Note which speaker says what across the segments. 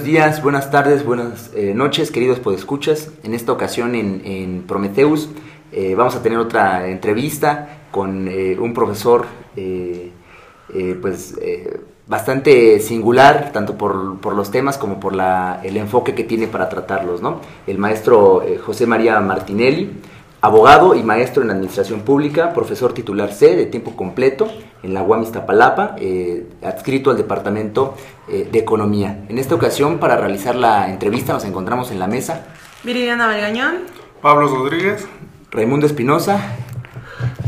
Speaker 1: días, buenas tardes, buenas noches, queridos podescuchas. En esta ocasión en Prometheus vamos a tener otra entrevista con un profesor bastante singular, tanto por los temas como por el enfoque que tiene para tratarlos, ¿no? El maestro José María Martinelli, abogado y maestro en Administración Pública, profesor titular C de tiempo completo en la UAM Iztapalapa, adscrito al Departamento de Economía. En esta ocasión, para realizar la entrevista, nos encontramos en la mesa
Speaker 2: Viridiana Valgañón,
Speaker 3: Pablo Rodríguez,
Speaker 1: Raimundo Espinosa,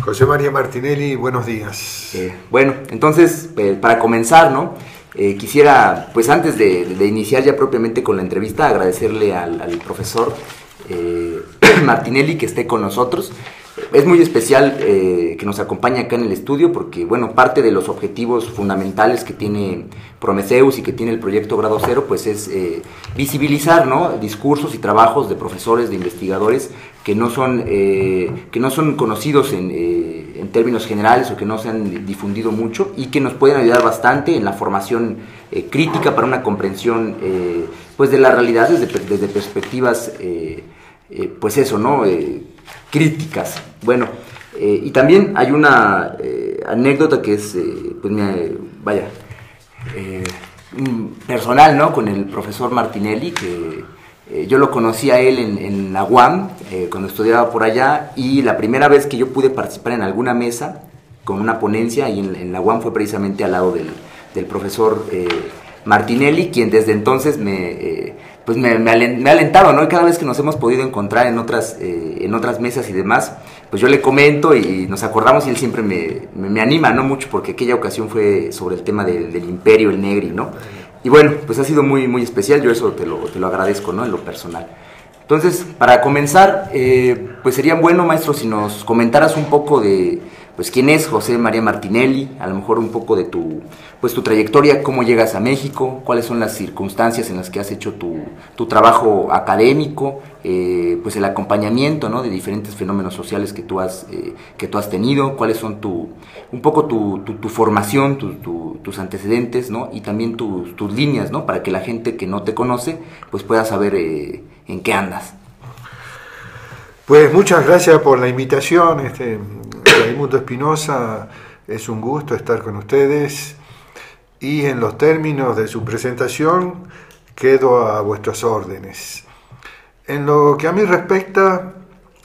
Speaker 4: José María Martinelli. Buenos días.
Speaker 1: Bueno, entonces, para comenzar, ¿no? Quisiera, pues antes de iniciar ya propiamente con la entrevista, agradecerle al profesor Martinelli que esté con nosotros. Es muy especial que nos acompañe acá en el estudio porque, bueno, parte de los objetivos fundamentales que tiene Prometheus y que tiene el proyecto Grado Cero, pues es visibilizar, ¿no?, discursos y trabajos de profesores, de investigadores que no son conocidos en términos generales o que no se han difundido mucho y que nos pueden ayudar bastante en la formación crítica para una comprensión pues de la realidad desde perspectivas pues eso, ¿no?, críticas. Bueno, y también hay una anécdota que es personal, ¿no?, con el profesor Martinelli, que yo lo conocí a él en la UAM cuando estudiaba por allá, y la primera vez que yo pude participar en alguna mesa con una ponencia y en la UAM fue precisamente al lado del profesor Martinelli, quien desde entonces me ha alentado, ¿no? Y cada vez que nos hemos podido encontrar en otras mesas y demás, pues yo le comento y nos acordamos y él siempre me anima, ¿no?, mucho, porque aquella ocasión fue sobre el tema del imperio, el negri, ¿no? Y bueno, pues ha sido muy, muy especial, yo eso te lo agradezco, ¿no?, en lo personal. Entonces, para comenzar, pues sería bueno, maestro, si nos comentaras un poco de, pues, quién es José María Martinelli, a lo mejor un poco de tu trayectoria, cómo llegas a México, cuáles son las circunstancias en las que has hecho tu trabajo académico, pues el acompañamiento, ¿no?, de diferentes fenómenos sociales que tú has tenido, cuáles son un poco tu formación, tus antecedentes, ¿no?, y también tus líneas, ¿no?, para que la gente que no te conoce pues pueda saber en qué andas.
Speaker 4: Pues muchas gracias por la invitación, Raimundo Espinosa. Es un gusto estar con ustedes y en los términos de su presentación quedo a vuestras órdenes. En lo que a mí respecta,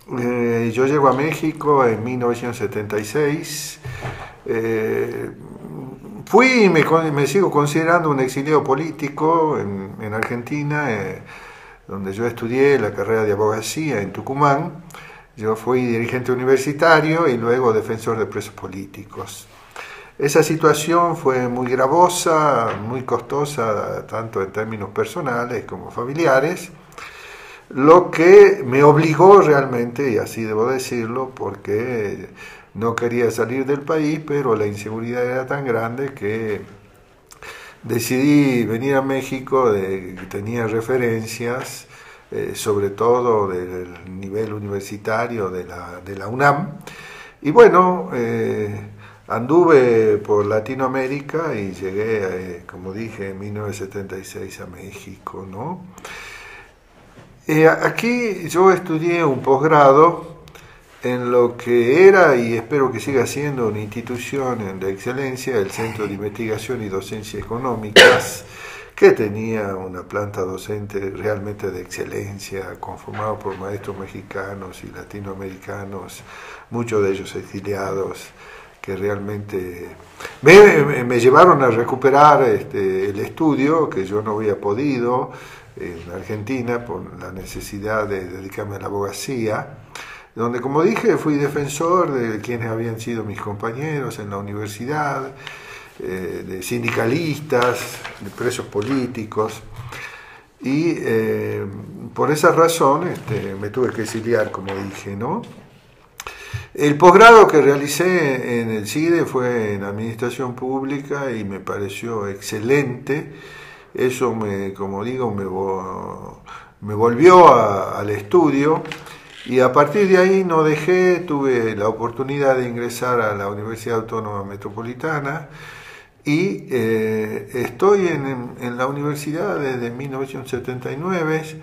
Speaker 4: yo llego a México en 1976. Fui y me sigo considerando un exiliado político en Argentina, donde yo estudié la carrera de abogacía en Tucumán. Yo fui dirigente universitario y luego defensor de presos políticos. Esa situación fue muy gravosa, muy costosa, tanto en términos personales como familiares, lo que me obligó realmente, y así debo decirlo, porque no quería salir del país, pero la inseguridad era tan grande que decidí venir a México, tenía referencias, sobre todo del nivel universitario de la UNAM, y bueno, anduve por Latinoamérica y llegué, como dije, en 1976 a México, ¿no? Aquí yo estudié un posgrado en lo que era y espero que siga siendo una institución de excelencia, el Centro de Investigación y Docencia Económicas, que tenía una planta docente realmente de excelencia, conformado por maestros mexicanos y latinoamericanos, muchos de ellos exiliados, que realmente me llevaron a recuperar el estudio que yo no había podido en Argentina por la necesidad de dedicarme a la abogacía, donde, como dije, fui defensor de quienes habían sido mis compañeros en la universidad, de sindicalistas, de presos políticos, y por esa razón me tuve que exiliar, como dije, ¿no? El posgrado que realicé en el CIDE fue en Administración Pública y me pareció excelente. Eso, como digo, me volvió al estudio, y a partir de ahí no dejé, tuve la oportunidad de ingresar a la Universidad Autónoma Metropolitana y estoy en la universidad desde 1979.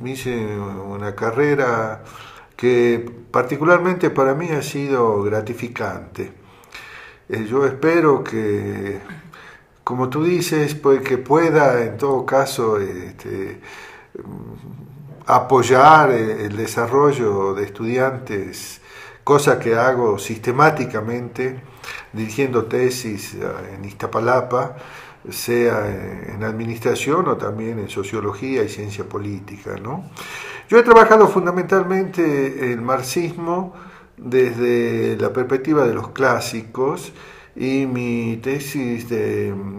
Speaker 4: Me hice una carrera que particularmente para mí ha sido gratificante. Yo espero que, como tú dices, pues que pueda en todo caso apoyar el desarrollo de estudiantes, cosa que hago sistemáticamente, dirigiendo tesis en Iztapalapa, sea en administración o también en sociología y ciencia política, ¿no? Yo he trabajado fundamentalmente el marxismo desde la perspectiva de los clásicos, y mi tesis,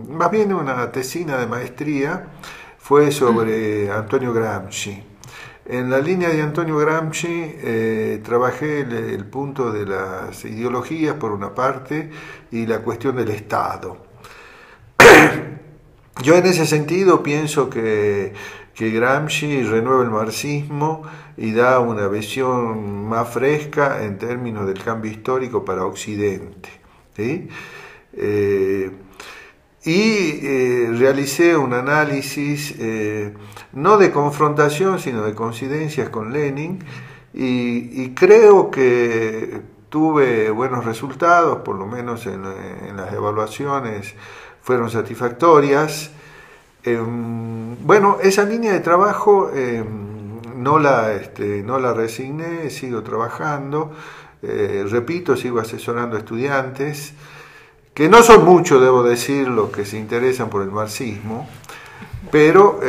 Speaker 4: más bien una tesina de maestría, fue sobre Antonio Gramsci. En la línea de Antonio Gramsci trabajé el punto de las ideologías por una parte y la cuestión del Estado. Yo en ese sentido pienso que Gramsci renueva el marxismo y da una visión más fresca en términos del cambio histórico para Occidente, ¿sí? Realicé un análisis no de confrontación sino de coincidencias con Lenin, y creo que tuve buenos resultados, por lo menos en las evaluaciones fueron satisfactorias. Bueno, esa línea de trabajo no la resigné, sigo trabajando, repito, sigo asesorando a estudiantes, que no son muchos, debo decir, los que se interesan por el marxismo, pero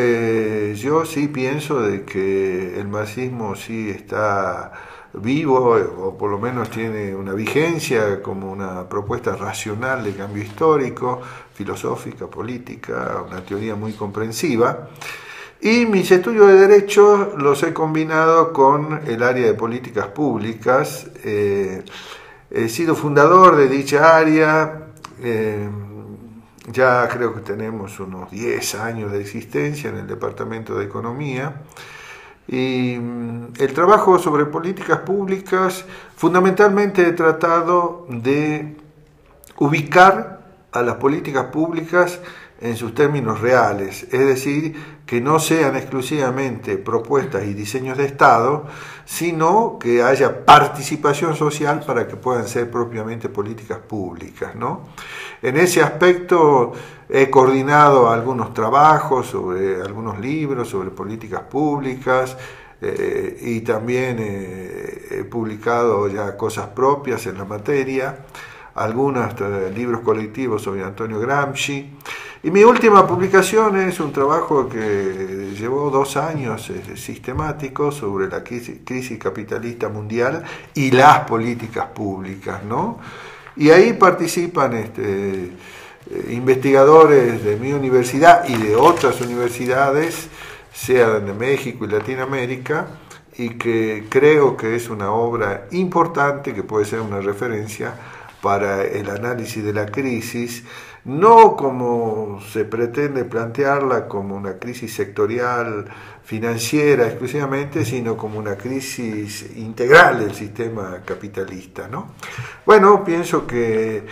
Speaker 4: yo sí pienso de que el marxismo sí está vivo, o por lo menos tiene una vigencia como una propuesta racional de cambio histórico, filosófica, política, una teoría muy comprensiva. Y mis estudios de Derecho los he combinado con el área de políticas públicas. He sido fundador de dicha área, ya creo que tenemos unos 10 años de existencia en el Departamento de Economía. Y el trabajo sobre políticas públicas fundamentalmente he tratado de ubicar a las políticas públicas en sus términos reales, es decir, que no sean exclusivamente propuestas y diseños de Estado, sino que haya participación social para que puedan ser propiamente políticas públicas, ¿no? En ese aspecto he coordinado algunos trabajos sobre algunos libros sobre políticas públicas, y también he publicado ya cosas propias en la materia, algunos libros colectivos sobre Antonio Gramsci. Y mi última publicación es un trabajo que llevó 2 años sistemático sobre la crisis capitalista mundial y las políticas públicas, ¿no? Y ahí participan investigadores de mi universidad y de otras universidades, sean de México y Latinoamérica, y que creo que es una obra importante que puede ser una referencia para el análisis de la crisis, no como se pretende plantearla como una crisis sectorial financiera exclusivamente, sino como una crisis integral del sistema capitalista, ¿no? Bueno, pienso que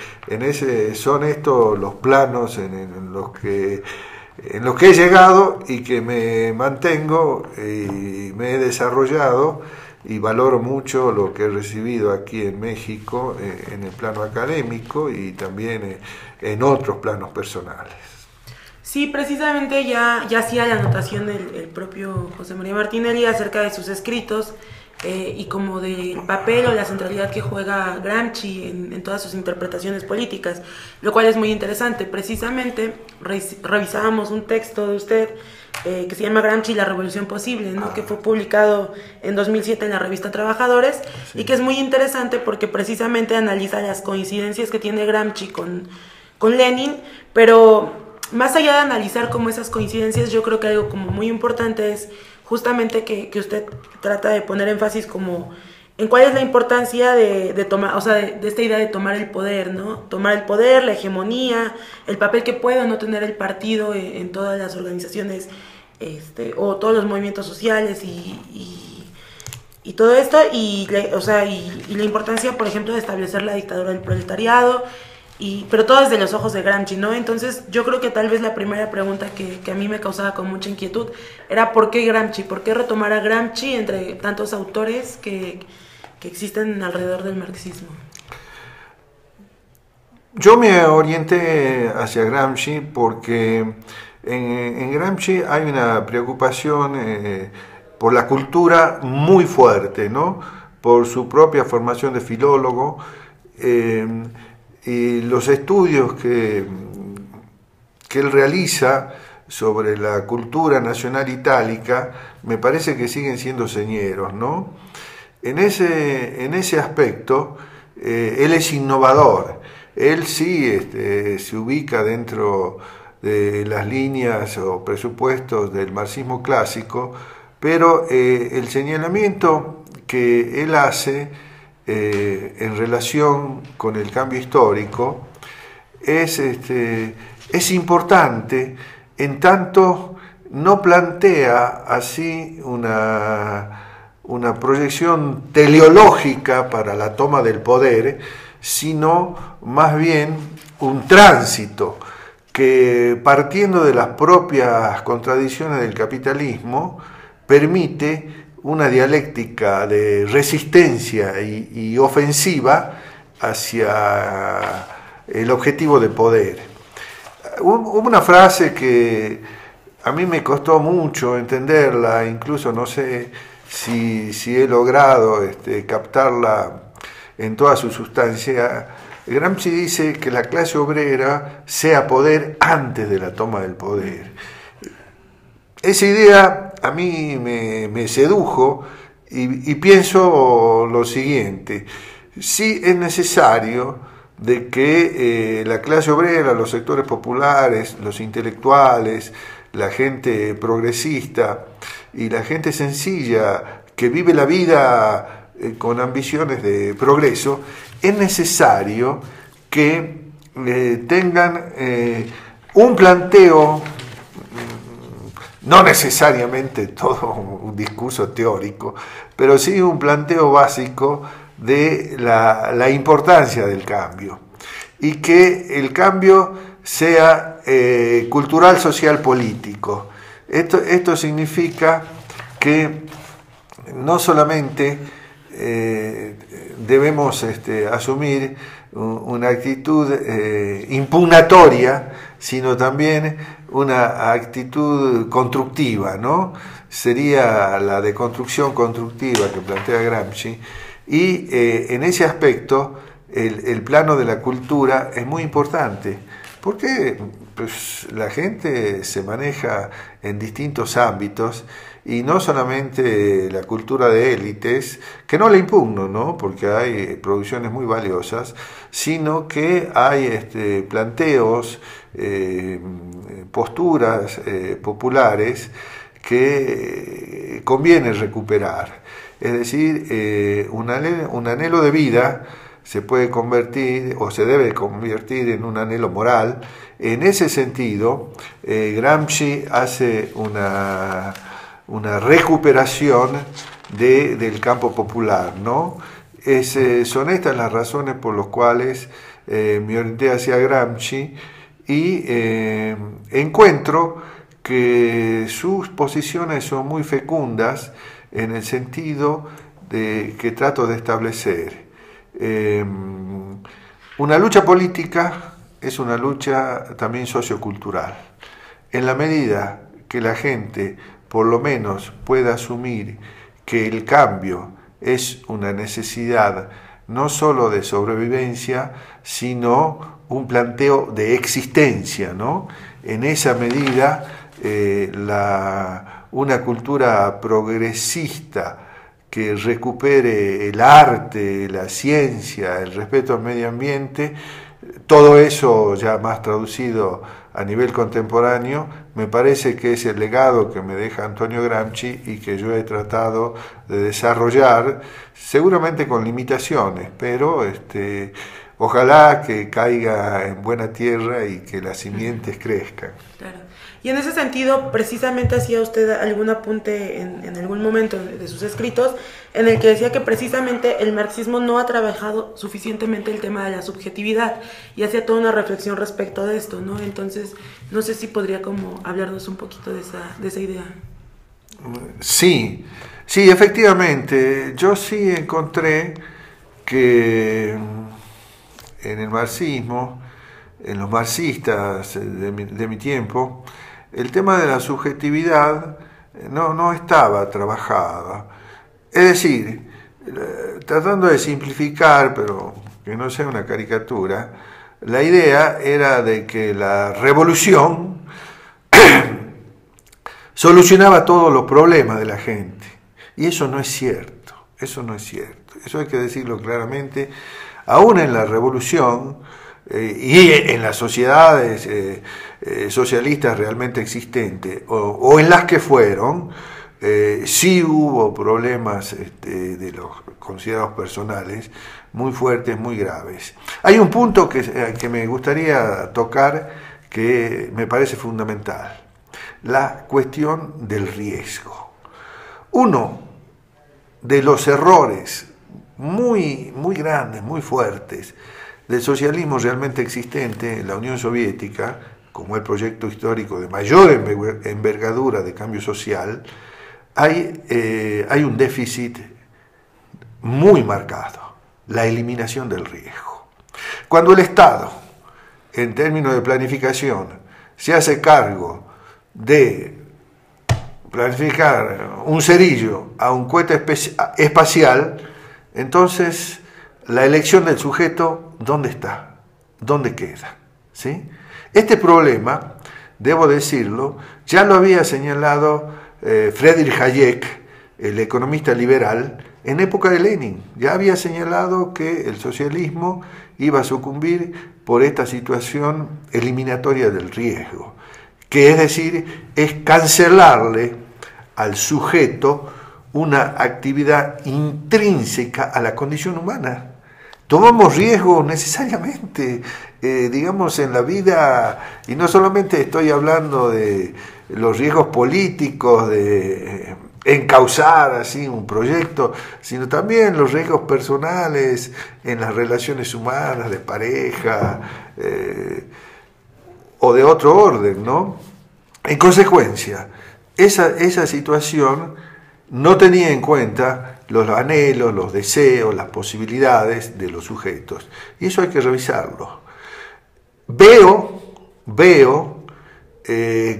Speaker 4: son estos los planos en los que he llegado y que me mantengo y me he desarrollado, y valoro mucho lo que he recibido aquí en México en el plano académico y también en otros planos personales.
Speaker 2: Sí, precisamente ya hacía la anotación el propio José María Martinelli acerca de sus escritos y como del papel o la centralidad que juega Gramsci en todas sus interpretaciones políticas, lo cual es muy interesante. Precisamente revisábamos un texto de usted que se llama Gramsci, la revolución posible, ¿no? Que fue publicado en 2007 en la revista Trabajadores, sí. Y que es muy interesante porque precisamente analiza las coincidencias que tiene Gramsci con Lenin, pero más allá de analizar como esas coincidencias, yo creo que algo como muy importante es justamente que usted trata de poner énfasis como en cuál es la importancia de tomar, o sea, de esta idea de tomar el poder, ¿no? Tomar el poder, la hegemonía, el papel que puede o no tener el partido en todas las organizaciones, o todos los movimientos sociales y todo esto, y la importancia, por ejemplo, de establecer la dictadura del proletariado pero todo desde los ojos de Gramsci, ¿no? Entonces yo creo que tal vez la primera pregunta que a mí me causaba con mucha inquietud era ¿por qué Gramsci? ¿Por qué retomar a Gramsci entre tantos autores que existen alrededor del marxismo?
Speaker 4: Yo me orienté hacia Gramsci porque en Gramsci hay una preocupación por la cultura muy fuerte, ¿no? Por su propia formación de filólogo, y los estudios que él realiza sobre la cultura nacional itálica me parece que siguen siendo señeros, ¿no? En ese aspecto, él es innovador. Él sí se ubica dentro de las líneas o presupuestos del marxismo clásico, pero el señalamiento que él hace en relación con el cambio histórico es importante, en tanto no plantea así una proyección teleológica para la toma del poder, sino más bien un tránsito que, partiendo de las propias contradicciones del capitalismo, permite una dialéctica de resistencia y ofensiva hacia el objetivo de poder. Hubo una frase que a mí me costó mucho entenderla, incluso no sé si he logrado captarla en toda su sustancia. Gramsci dice que la clase obrera sea poder antes de la toma del poder. Esa idea a mí me sedujo y pienso lo siguiente: sí es necesario de que la clase obrera, los sectores populares, los intelectuales, la gente progresista y la gente sencilla que vive la vida con ambiciones de progreso, es necesario que tengan un planteo, no necesariamente todo un discurso teórico, pero sí un planteo básico de la importancia del cambio, y que el cambio sea cultural, social, político. Esto significa que no solamente debemos asumir una actitud impugnatoria, sino también una actitud constructiva, ¿no? Sería la deconstrucción constructiva que plantea Gramsci, y en ese aspecto el plano de la cultura es muy importante, porque pues, la gente se maneja en distintos ámbitos, y no solamente la cultura de élites, que no la impugno, ¿no? Porque hay producciones muy valiosas, sino que hay planteos, posturas populares que conviene recuperar. Es decir, un anhelo de vida se puede convertir o se debe convertir en un anhelo moral. En ese sentido, Gramsci hace una recuperación del campo popular, ¿no? Son estas las razones por las cuales me orienté hacia Gramsci, y encuentro que sus posiciones son muy fecundas en el sentido que trato de establecer. Una lucha política es una lucha también sociocultural. En la medida que la gente por lo menos pueda asumir que el cambio es una necesidad no solo de sobrevivencia, sino un planteo de existencia, ¿no? En esa medida, una cultura progresista que recupere el arte, la ciencia, el respeto al medio ambiente, todo eso ya más traducido a nivel contemporáneo, me parece que es el legado que me deja Antonio Gramsci y que yo he tratado de desarrollar, seguramente con limitaciones, pero ojalá que caiga en buena tierra y que las simientes crezcan.
Speaker 2: Claro. Y en ese sentido, precisamente hacía usted algún apunte en algún momento de sus escritos en el que decía que precisamente el marxismo no ha trabajado suficientemente el tema de la subjetividad y hacía toda una reflexión respecto de esto, ¿no? Entonces, no sé si podría como hablarnos un poquito de esa idea.
Speaker 4: Sí, sí, efectivamente, yo sí encontré que en el marxismo, en los marxistas de mi tiempo, el tema de la subjetividad no estaba trabajada. Es decir, tratando de simplificar, pero que no sea una caricatura, la idea era de que la revolución solucionaba todos los problemas de la gente. Y eso no es cierto, eso no es cierto. Eso hay que decirlo claramente. Aún en la revolución y en las sociedades socialistas realmente existentes, o en las que fueron, sí hubo problemas de los considerados personales muy fuertes, muy graves. Hay un punto que me gustaría tocar que me parece fundamental: la cuestión del riesgo. Uno de los errores muy grandes, muy fuertes del socialismo realmente existente en la Unión Soviética, como el proyecto histórico de mayor envergadura de cambio social, hay un déficit muy marcado: la eliminación del riesgo. Cuando el Estado, en términos de planificación, se hace cargo de planificar un cerillo a un cohete espacial, entonces la elección del sujeto, ¿dónde está? ¿Dónde queda? ¿Sí? Este problema, debo decirlo, ya lo había señalado Friedrich Hayek, el economista liberal, en época de Lenin. Ya había señalado que el socialismo iba a sucumbir por esta situación eliminatoria del riesgo, que es decir, es cancelarle al sujeto una actividad intrínseca a la condición humana. Tomamos riesgos necesariamente, digamos, en la vida, y no solamente estoy hablando de los riesgos políticos, de encauzar así un proyecto, sino también los riesgos personales en las relaciones humanas, de pareja, o de otro orden, ¿no? En consecuencia, esa situación no tenía en cuenta los anhelos, los deseos, las posibilidades de los sujetos. Y eso hay que revisarlo. Veo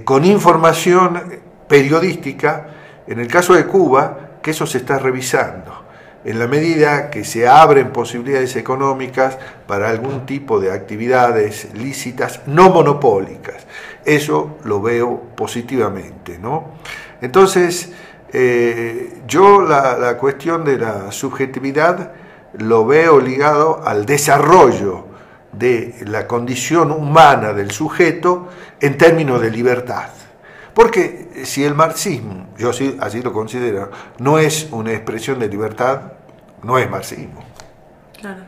Speaker 4: con información periodística, en el caso de Cuba, que eso se está revisando, en la medida que se abren posibilidades económicas para algún tipo de actividades lícitas no monopólicas. Eso lo veo positivamente, ¿no? Entonces, yo la cuestión de la subjetividad lo veo ligado al desarrollo de la condición humana del sujeto en términos de libertad. Porque si el marxismo, yo así lo considero, no es una expresión de libertad, no es marxismo.
Speaker 2: Claro.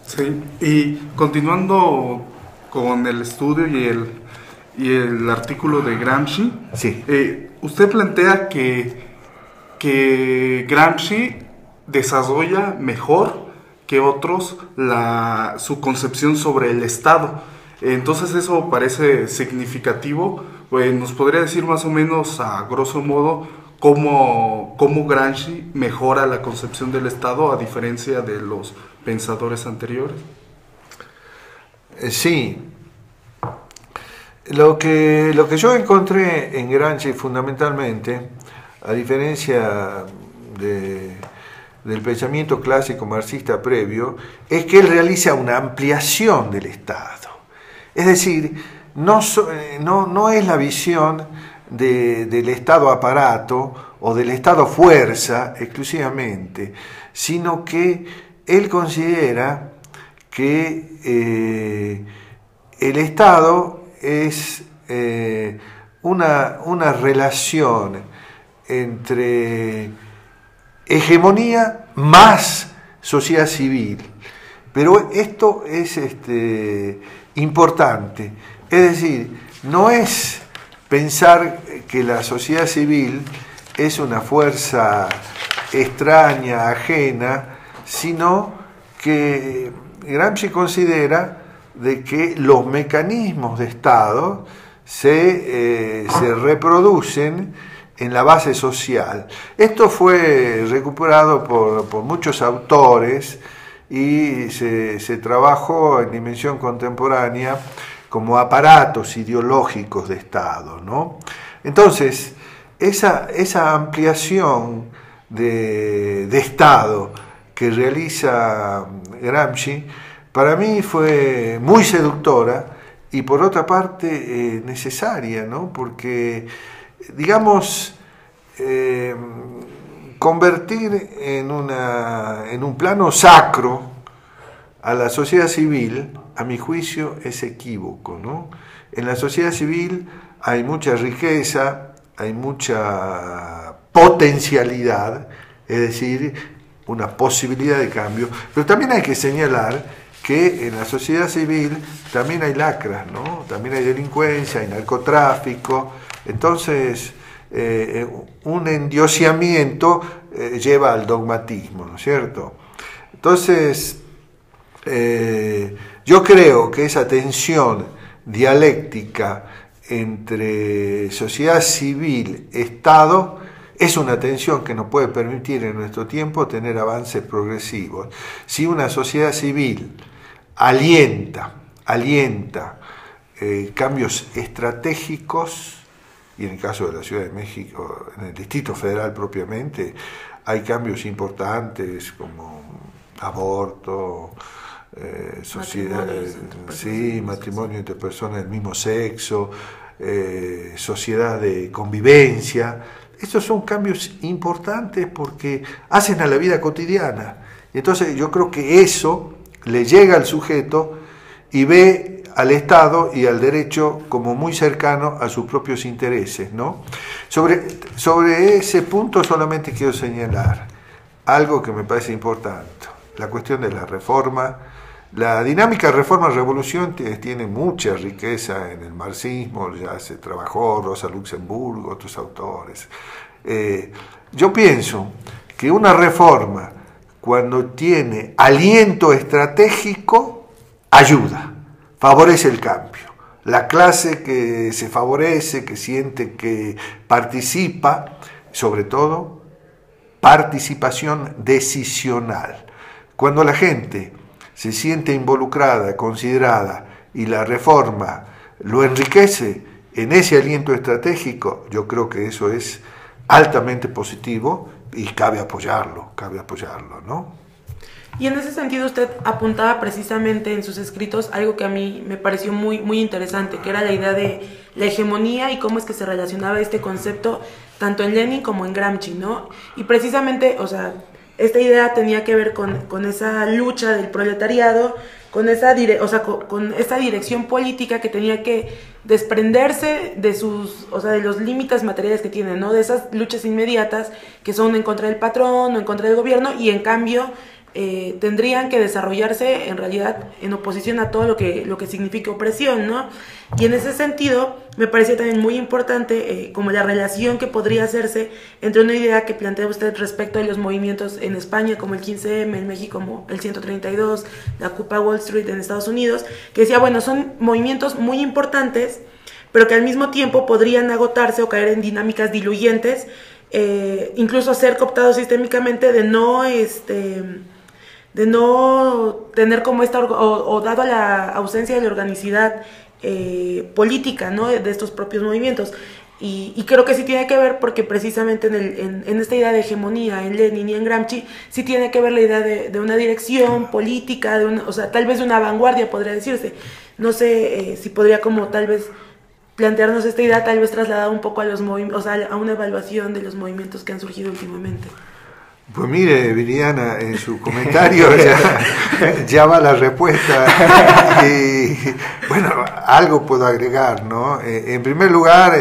Speaker 3: Sí, y continuando con el estudio y el artículo de Gramsci,
Speaker 4: Sí.
Speaker 3: Usted plantea que Gramsci desarrolla mejor que otros su concepción sobre el Estado. Entonces eso parece significativo. Pues, ¿nos podría decir más o menos, a grosso modo, cómo Gramsci mejora la concepción del Estado a diferencia de los pensadores anteriores?
Speaker 4: Sí. Lo que yo encontré en Gramsci fundamentalmente, a diferencia del pensamiento clásico marxista previo, es que él realiza una ampliación del Estado. Es decir, no es la visión del Estado aparato o del Estado fuerza exclusivamente, sino que él considera que el Estado es una relación entre hegemonía más sociedad civil. Pero esto es importante. Es decir, no es pensar que la sociedad civil es una fuerza extraña, ajena, sino que Gramsci considera de que los mecanismos de Estado se reproducen en la base social. Esto fue recuperado por muchos autores y se trabajó en dimensión contemporánea como aparatos ideológicos de Estado, ¿no? Entonces, esa ampliación de Estado que realiza Gramsci, para mí fue muy seductora y por otra parte necesaria, ¿no? Porque, digamos, convertir en un plano sacro a la sociedad civil, a mi juicio, es equívoco, ¿no? En la sociedad civil hay mucha riqueza, hay mucha potencialidad, es decir, una posibilidad de cambio, pero también hay que señalar que en la sociedad civil también hay lacras, ¿no? También hay delincuencia, hay narcotráfico, entonces un endiosamiento lleva al dogmatismo, ¿no es cierto? Entonces, yo creo que esa tensión dialéctica entre sociedad civil, Estado, es una tensión que nos puede permitir en nuestro tiempo tener avances progresivos. Si una sociedad civil alienta cambios estratégicos, y en el caso de la Ciudad de México, en el Distrito Federal propiamente, hay cambios importantes como aborto, sociedad, matrimonio entre personas del mismo sexo, sociedad de convivencia. Estos son cambios importantes porque hacen a la vida cotidiana. Entonces yo creo que eso le llega al sujeto y ve al Estado y al derecho como muy cercano a sus propios intereses, ¿no? Sobre ese punto solamente quiero señalar algo que me parece importante, la cuestión de la reforma. La dinámica reforma-revolución tiene mucha riqueza en el marxismo, ya se trabajó Rosa Luxemburgo, otros autores. Yo pienso que una reforma, cuando tiene aliento estratégico, ayuda, favorece el cambio. La clase que se favorece, que siente que participa, sobre todo, participación decisional. Cuando la gente se siente involucrada, considerada, y la reforma lo enriquece en ese aliento estratégico, yo creo que eso es altamente positivo y cabe apoyarlo, ¿no?
Speaker 2: Y en ese sentido usted apuntaba precisamente en sus escritos algo que a mí me pareció muy, muy interesante, que era la idea de la hegemonía y cómo es que se relacionaba este concepto tanto en Lenin como en Gramsci, ¿no? Y precisamente, o sea, esta idea tenía que ver con esa lucha del proletariado, con esta dirección política que tenía que desprenderse de de los límites materiales que tiene, ¿no? De esas luchas inmediatas que son en contra del patrón o en contra del gobierno, y en cambio tendrían que desarrollarse en realidad en oposición a todo lo que significa opresión, ¿no? Y en ese sentido me parecía también muy importante como la relación que podría hacerse entre una idea que plantea usted respecto de los movimientos en España como el 15M, en México como el 132, la Occupy Wall Street en Estados Unidos, que decía, bueno, son movimientos muy importantes, pero que al mismo tiempo podrían agotarse o caer en dinámicas diluyentes, incluso ser cooptados sistémicamente de no tener como o dado a la ausencia de la organicidad política, ¿no? de estos propios movimientos. Y creo que sí tiene que ver porque precisamente en esta idea de hegemonía, en Lenin y en Gramsci, sí tiene que ver la idea de una dirección política, o sea, tal vez de una vanguardia, podría decirse. No sé si podría como tal vez plantearnos esta idea, tal vez trasladada un poco a los movimientos, o sea, a una evaluación de los movimientos que han surgido últimamente.
Speaker 4: Pues mire, Viridiana, en su comentario ya va la respuesta. Y bueno, algo puedo agregar, ¿no? En primer lugar,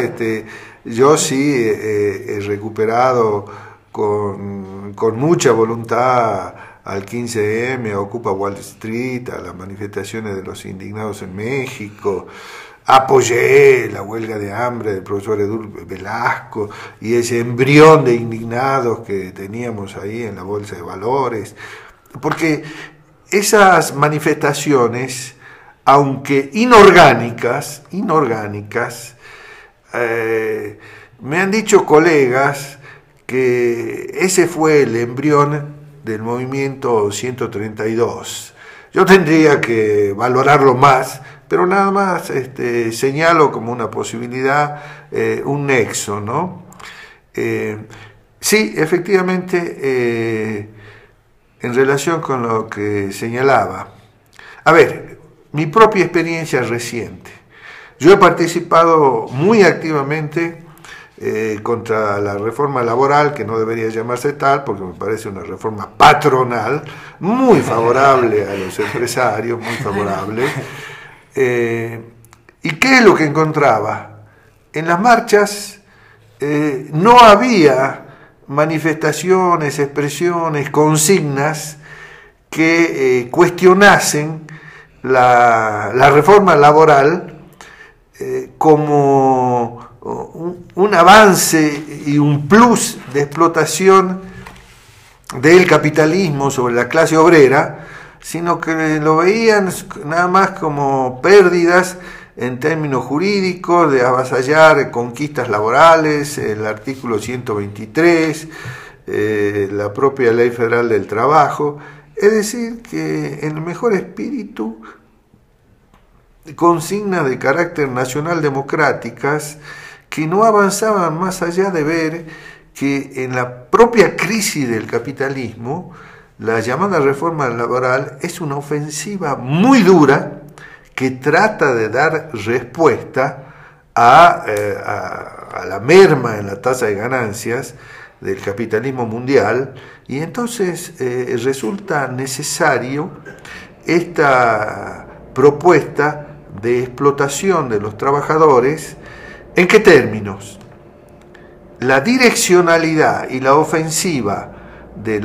Speaker 4: yo sí he recuperado con mucha voluntad al 15M, a Occupy Wall Street, a las manifestaciones de los indignados en México, apoyé la huelga de hambre del profesor Edul Velasco y ese embrión de indignados que teníamos ahí en la Bolsa de Valores, porque esas manifestaciones, aunque inorgánicas, me han dicho colegas que ese fue el embrión del movimiento 132. Yo tendría que valorarlo más, pero nada más señalo como una posibilidad, un nexo, ¿no? Sí, efectivamente, en relación con lo que señalaba. A ver, mi propia experiencia reciente. Yo he participado muy activamente contra la reforma laboral, que no debería llamarse tal, porque me parece una reforma patronal, muy favorable a los empresarios, muy favorable. ¿Y qué es lo que encontraba? En las marchas no había manifestaciones, expresiones, consignas que cuestionasen la reforma laboral como un avance y un plus de explotación del capitalismo sobre la clase obrera, sino que lo veían nada más como pérdidas en términos jurídicos, de avasallar conquistas laborales, el artículo 123, la propia Ley Federal del Trabajo. Es decir, que en el mejor espíritu, consignas de carácter nacional democráticas que no avanzaban más allá de ver que en la propia crisis del capitalismo, la llamada reforma laboral es una ofensiva muy dura que trata de dar respuesta a la merma en la tasa de ganancias del capitalismo mundial, y entonces resulta necesario esta propuesta de explotación de los trabajadores. ¿En qué términos? La direccionalidad y la ofensiva de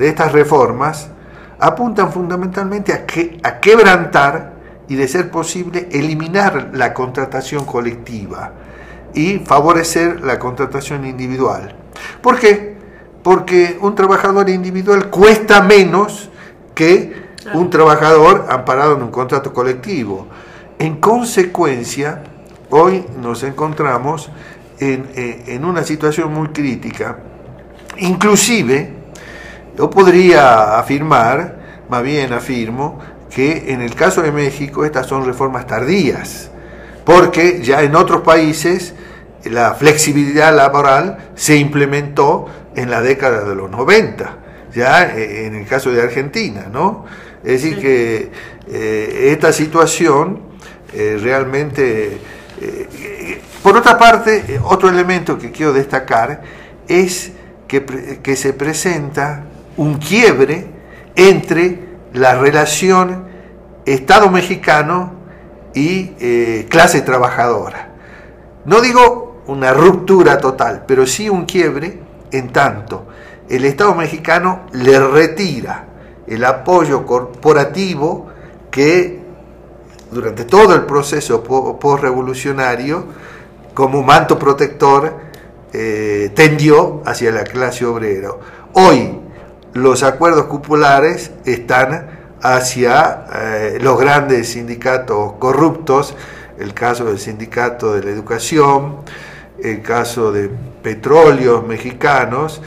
Speaker 4: estas reformas apuntan fundamentalmente a quebrantar y, de ser posible, eliminar la contratación colectiva y favorecer la contratación individual. ¿Por qué? Porque un trabajador individual cuesta menos que un trabajador amparado en un contrato colectivo. En consecuencia, hoy nos encontramos en una situación muy crítica. Inclusive, yo podría afirmar, más bien afirmo, que en el caso de México estas son reformas tardías, porque ya en otros países la flexibilidad laboral se implementó en la década de los 90, ya en el caso de Argentina, ¿no? Es decir, que esta situación realmente... por otra parte, otro elemento que quiero destacar es que se presenta un quiebre entre la relación Estado mexicano y clase trabajadora. No digo una ruptura total, pero sí un quiebre en tanto el Estado mexicano le retira el apoyo corporativo que durante todo el proceso postrevolucionario, como manto protector, tendió hacia la clase obrera. Hoy los acuerdos cupulares están hacia los grandes sindicatos corruptos, el caso del sindicato de la educación, el caso de petróleos mexicanos,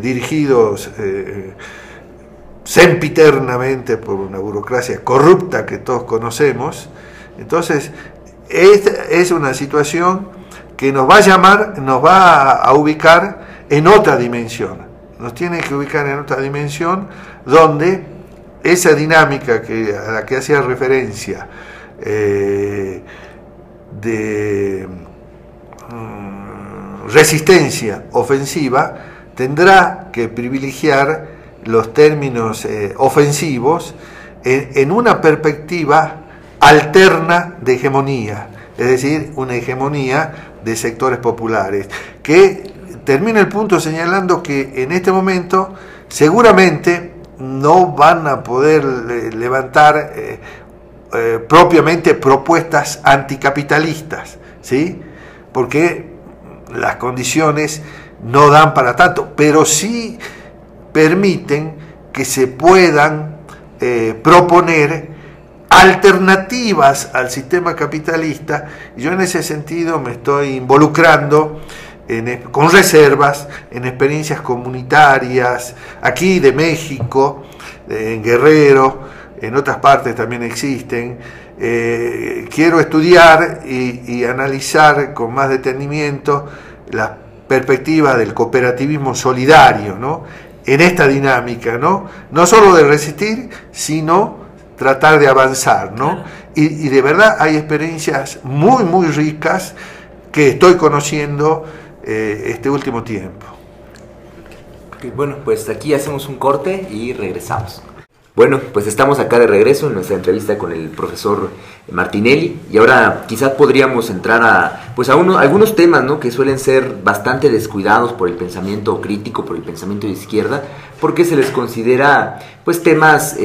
Speaker 4: dirigidos sempiternamente por una burocracia corrupta que todos conocemos. Entonces, esta es una situación que nos va a ubicar en otra dimensión. Nos tiene que ubicar en otra dimensión donde esa dinámica a la que hacía referencia de resistencia ofensiva tendrá que privilegiar los términos ofensivos en una perspectiva alterna de hegemonía, es decir, una hegemonía de sectores populares, que termina el punto señalando que en este momento seguramente no van a poder levantar propiamente propuestas anticapitalistas, ¿sí? Porque las condiciones no dan para tanto, pero sí permiten que se puedan proponer alternativas al sistema capitalista. Y yo en ese sentido me estoy involucrando con reservas en experiencias comunitarias, aquí de México, en Guerrero, en otras partes también existen. Quiero estudiar y analizar con más detenimiento las perspectivas del cooperativismo solidario, ¿no? En esta dinámica, ¿no? No solo de resistir, sino tratar de avanzar, ¿no? Y de verdad hay experiencias muy, muy ricas que estoy conociendo este último tiempo.
Speaker 1: Bueno, pues aquí hacemos un corte y regresamos. Bueno, pues estamos acá de regreso en nuestra entrevista con el profesor Martinelli y ahora quizás podríamos entrar a algunos temas, ¿no?, que suelen ser bastante descuidados por el pensamiento crítico, por el pensamiento de izquierda, porque se les considera pues temas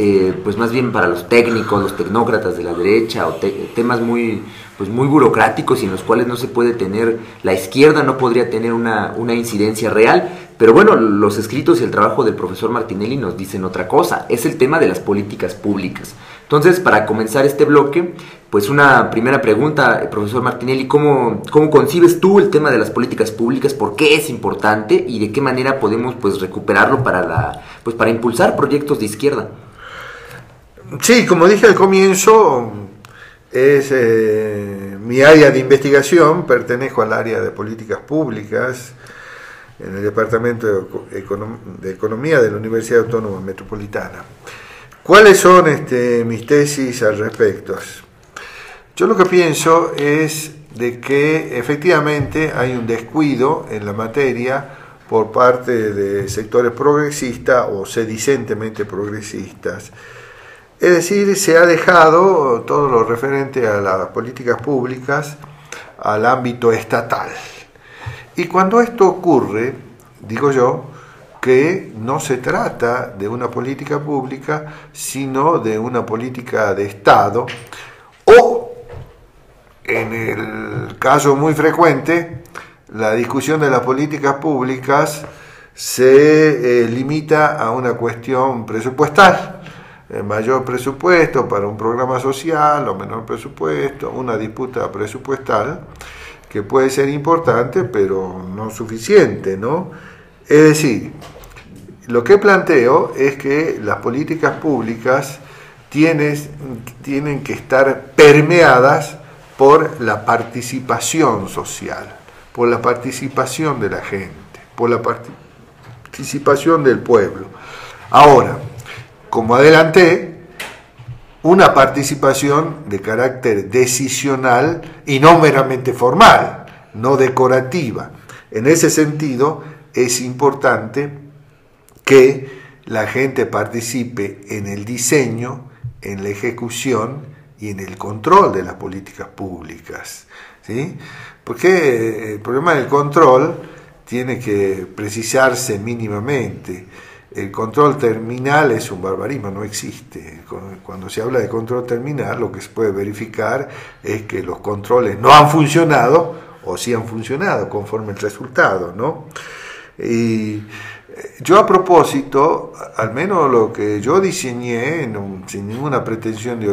Speaker 1: pues más bien para los técnicos, los tecnócratas de la derecha, o temas muy burocráticos y en los cuales no se puede tener, la izquierda no podría tener una incidencia real. Pero bueno, los escritos y el trabajo del profesor Martinelli nos dicen otra cosa, es el tema de las políticas públicas. Entonces, para comenzar este bloque, pues una primera pregunta, profesor Martinelli, ¿cómo concibes tú el tema de las políticas públicas? ¿Por qué es importante y de qué manera podemos pues recuperarlo para impulsar proyectos de izquierda?
Speaker 4: Sí, como dije al comienzo, es mi área de investigación, pertenezco al área de políticas públicas en el Departamento de Economía de la Universidad Autónoma Metropolitana. ¿Cuáles son mis tesis al respecto? Yo lo que pienso es de que efectivamente hay un descuido en la materia por parte de sectores progresistas o sedicentemente progresistas. Es decir, se ha dejado todo lo referente a las políticas públicas al ámbito estatal. Y cuando esto ocurre, digo yo, que no se trata de una política pública, sino de una política de Estado, o, en el caso muy frecuente, la discusión de las políticas públicas se limita a una cuestión presupuestal. Mayor presupuesto para un programa social o menor presupuesto, una disputa presupuestal que puede ser importante pero no suficiente, ¿no? Es decir, lo que planteo es que las políticas públicas tienen que estar permeadas por la participación social, por la participación de la gente, por la participación del pueblo. Ahora, como adelanté, una participación de carácter decisional y no meramente formal, no decorativa. En ese sentido, es importante que la gente participe en el diseño, en la ejecución y en el control de las políticas públicas, ¿sí? Porque el problema del control tiene que precisarse mínimamente. El control terminal es un barbarismo, no existe. Cuando se habla de control terminal, lo que se puede verificar es que los controles no han funcionado o sí han funcionado conforme el resultado, ¿no? Y yo a propósito, al menos lo que yo diseñé, sin ninguna pretensión de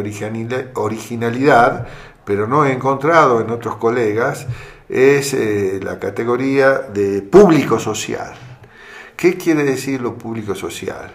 Speaker 4: originalidad, pero no he encontrado en otros colegas, es la categoría de público social. ¿Qué quiere decir lo público social?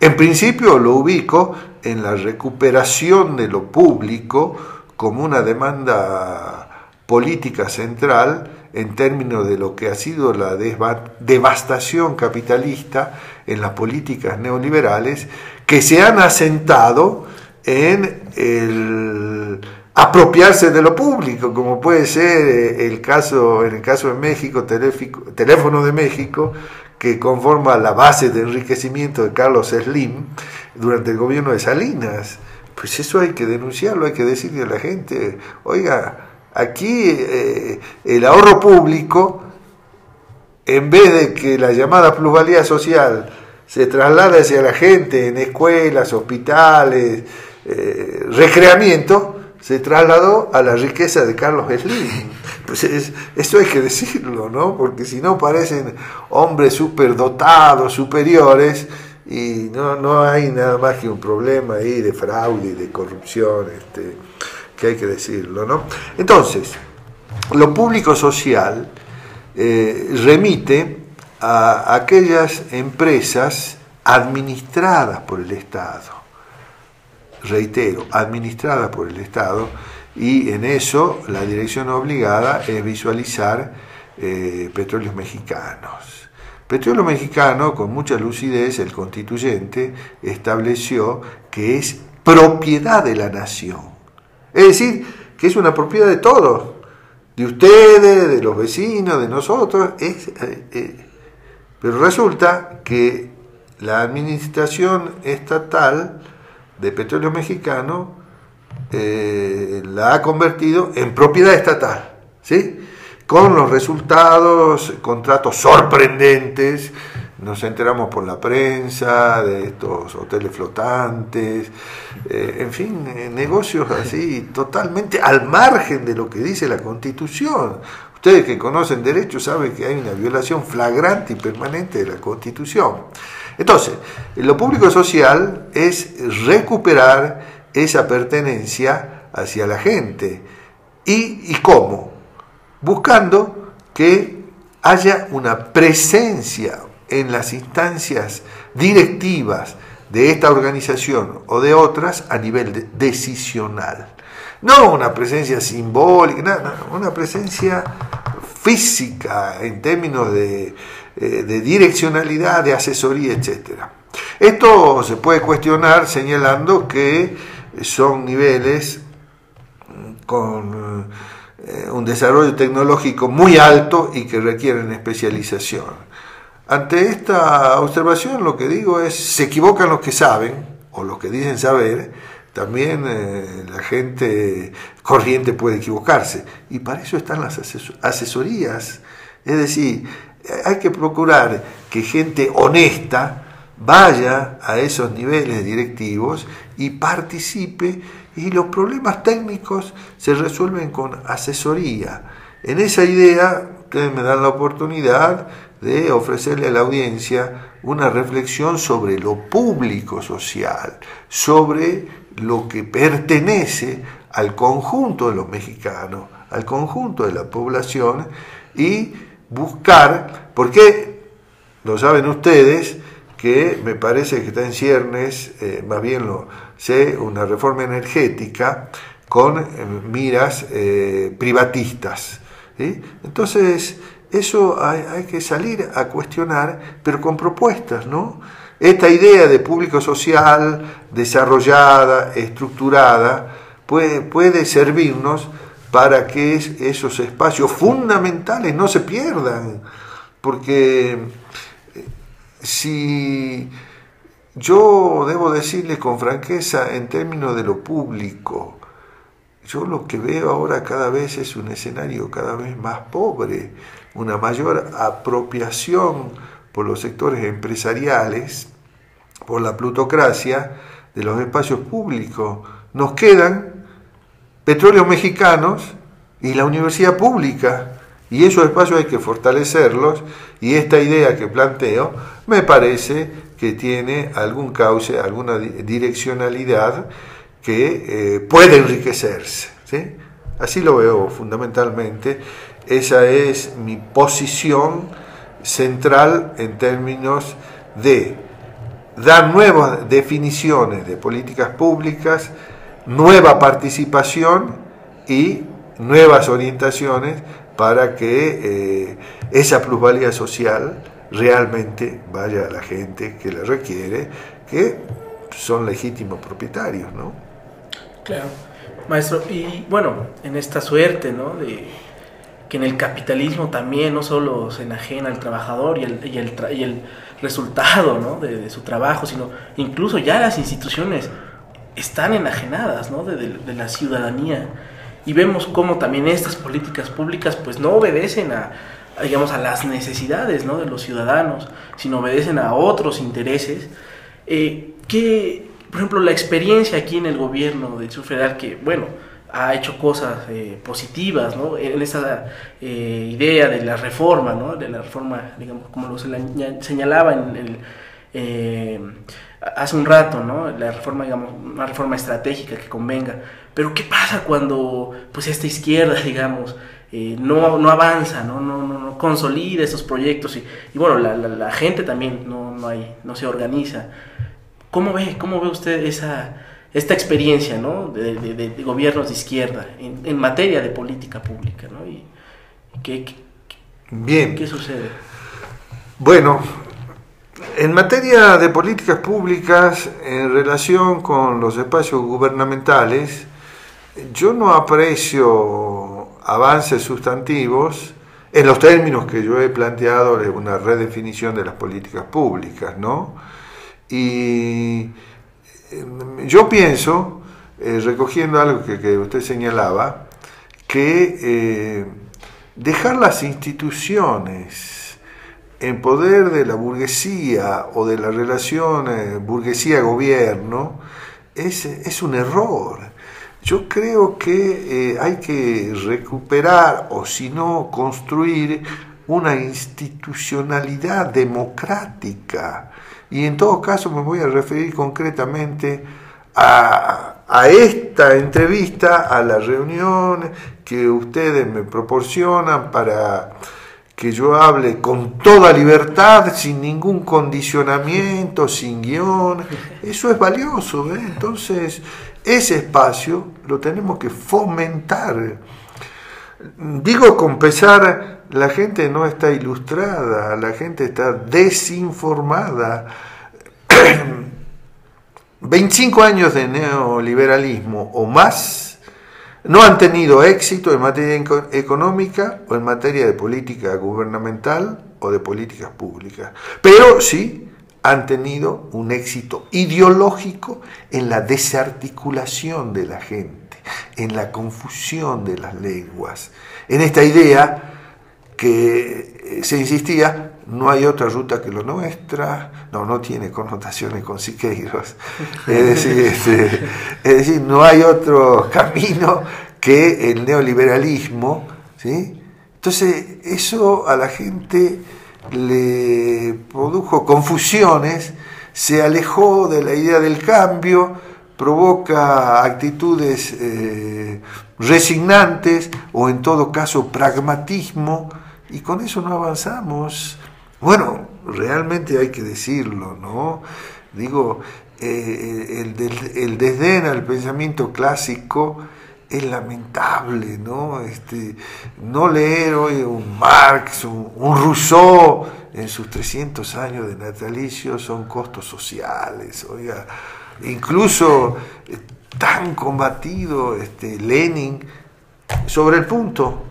Speaker 4: En principio lo ubico en la recuperación de lo público como una demanda política central en términos de lo que ha sido la devastación capitalista en las políticas neoliberales que se han asentado en el apropiarse de lo público, como puede ser en el caso de México, Teléfono de México, que conforma la base de enriquecimiento de Carlos Slim durante el gobierno de Salinas. Pues eso hay que denunciarlo, hay que decirle a la gente, oiga, aquí el ahorro público, en vez de que la llamada plusvalía social se traslade hacia la gente en escuelas, hospitales, recreamiento se trasladó a la riqueza de Carlos Slim. Pues eso hay que decirlo, ¿no? Porque si no parecen hombres superdotados, superiores, y no hay nada más que un problema ahí de fraude y de corrupción, que hay que decirlo, ¿no? Entonces, lo público social remite a aquellas empresas administradas por el Estado. Reitero, administradas por el Estado, y en eso la dirección obligada es visualizar Petróleos Mexicanos. Petróleo Mexicano, con mucha lucidez, el constituyente estableció que es propiedad de la nación. Es decir, que es una propiedad de todos, de ustedes, de los vecinos, de nosotros. Pero resulta que la administración estatal de Petróleo Mexicano la ha convertido en propiedad estatal, ¿sí? Con los resultados, contratos sorprendentes, nos enteramos por la prensa de estos hoteles flotantes, en fin, negocios así totalmente al margen de lo que dice la Constitución. Ustedes que conocen derecho saben que hay una violación flagrante y permanente de la Constitución. Entonces, lo público social es recuperar esa pertenencia hacia la gente. ¿Y cómo? Buscando que haya una presencia en las instancias directivas de esta organización o de otras a nivel decisional. No una presencia simbólica, no, una presencia física en términos de direccionalidad, de asesoría, etc. Esto se puede cuestionar señalando que son niveles con un desarrollo tecnológico muy alto y que requieren especialización. Ante esta observación lo que digo es, se equivocan los que saben, o los que dicen saber, también la gente corriente puede equivocarse, y para eso están las asesorías. Es decir, hay que procurar que gente honesta vaya a esos niveles directivos y participe, y los problemas técnicos se resuelven con asesoría. En esa idea, ustedes me dan la oportunidad de ofrecerle a la audiencia una reflexión sobre lo público social, sobre lo que pertenece al conjunto de los mexicanos, al conjunto de la población, y buscar, porque lo saben ustedes, que me parece que está en ciernes, más bien lo sé, una reforma energética con miras privatistas, ¿sí? Entonces, eso hay que salir a cuestionar, pero con propuestas, ¿no? Esta idea de público social desarrollada, estructurada, puede servirnos para que esos espacios fundamentales no se pierdan, porque si yo debo decirle con franqueza, en términos de lo público, yo lo que veo ahora cada vez es un escenario cada vez más pobre, una mayor apropiación por los sectores empresariales, por la plutocracia de los espacios públicos. Nos quedan Petróleos Mexicanos y la universidad pública, y esos espacios hay que fortalecerlos, y esta idea que planteo me parece que tiene algún cauce, alguna direccionalidad que puede enriquecerse, ¿sí? Así lo veo fundamentalmente. Esa es mi posición central en términos de dar nuevas definiciones de políticas públicas, nueva participación y nuevas orientaciones para que esa plusvalía social realmente vaya a la gente que la requiere, que son legítimos propietarios, ¿no?
Speaker 5: Claro, maestro, y bueno, en esta suerte, ¿no?, de que en el capitalismo también no solo se enajena al trabajador y el resultado, ¿no?, de su trabajo, sino incluso ya las instituciones están enajenadas, ¿no?, de la ciudadanía, y vemos cómo también estas políticas públicas pues no obedecen a las necesidades, ¿no?, de los ciudadanos, sino obedecen a otros intereses. ¿Qué por ejemplo, la experiencia aquí en el gobierno del Distrito Federal, que, bueno, ha hecho cosas positivas, ¿no? En esa idea de la reforma, ¿no? De la reforma, digamos, como lo señalaba hace un rato, ¿no? La reforma, digamos, una reforma estratégica que convenga. Pero ¿qué pasa cuando, pues, esta izquierda, digamos, no avanza, no consolida esos proyectos y bueno, la gente también no se organiza? ¿Cómo ve usted esta experiencia, ¿no? de gobiernos de izquierda en materia de política pública, ¿no? Y
Speaker 4: Bien.
Speaker 5: ¿qué sucede?
Speaker 4: Bueno, en materia de políticas públicas, en relación con los espacios gubernamentales, yo no aprecio avances sustantivos en los términos que yo he planteado de una redefinición de las políticas públicas, ¿no? Y yo pienso, recogiendo algo que usted señalaba, que dejar las instituciones en poder de la burguesía o de la relación burguesía-gobierno es un error. Yo creo que hay que recuperar, o si no, construir una institucionalidad democrática. Y en todo caso me voy a referir concretamente a esta entrevista, a la reunión que ustedes me proporcionan para que yo hable con toda libertad, sin ningún condicionamiento, sin guión. Eso es valioso, ¿eh? Entonces, ese espacio lo tenemos que fomentar. Digo con pesar, la gente no está ilustrada, la gente está desinformada. 25 años de neoliberalismo o más no han tenido éxito en materia económica o en materia de política gubernamental o de políticas públicas, pero sí han tenido un éxito ideológico en la desarticulación de la gente, en la confusión de las lenguas, en esta idea que se insistía, no hay otra ruta que la nuestra, no tiene connotaciones con Siqueiros, es decir, no hay otro camino que el neoliberalismo, ¿sí? Entonces eso a la gente le produjo confusiones, se alejó de la idea del cambio, provoca actitudes resignantes o en todo caso pragmatismo, y con eso no avanzamos. Bueno, realmente hay que decirlo, ¿no? Digo, el desdén al pensamiento clásico es lamentable, ¿no? No leer hoy un Marx, un Rousseau en sus 300 años de natalicio son costos sociales, oiga. Incluso tan combatido Lenin sobre el punto.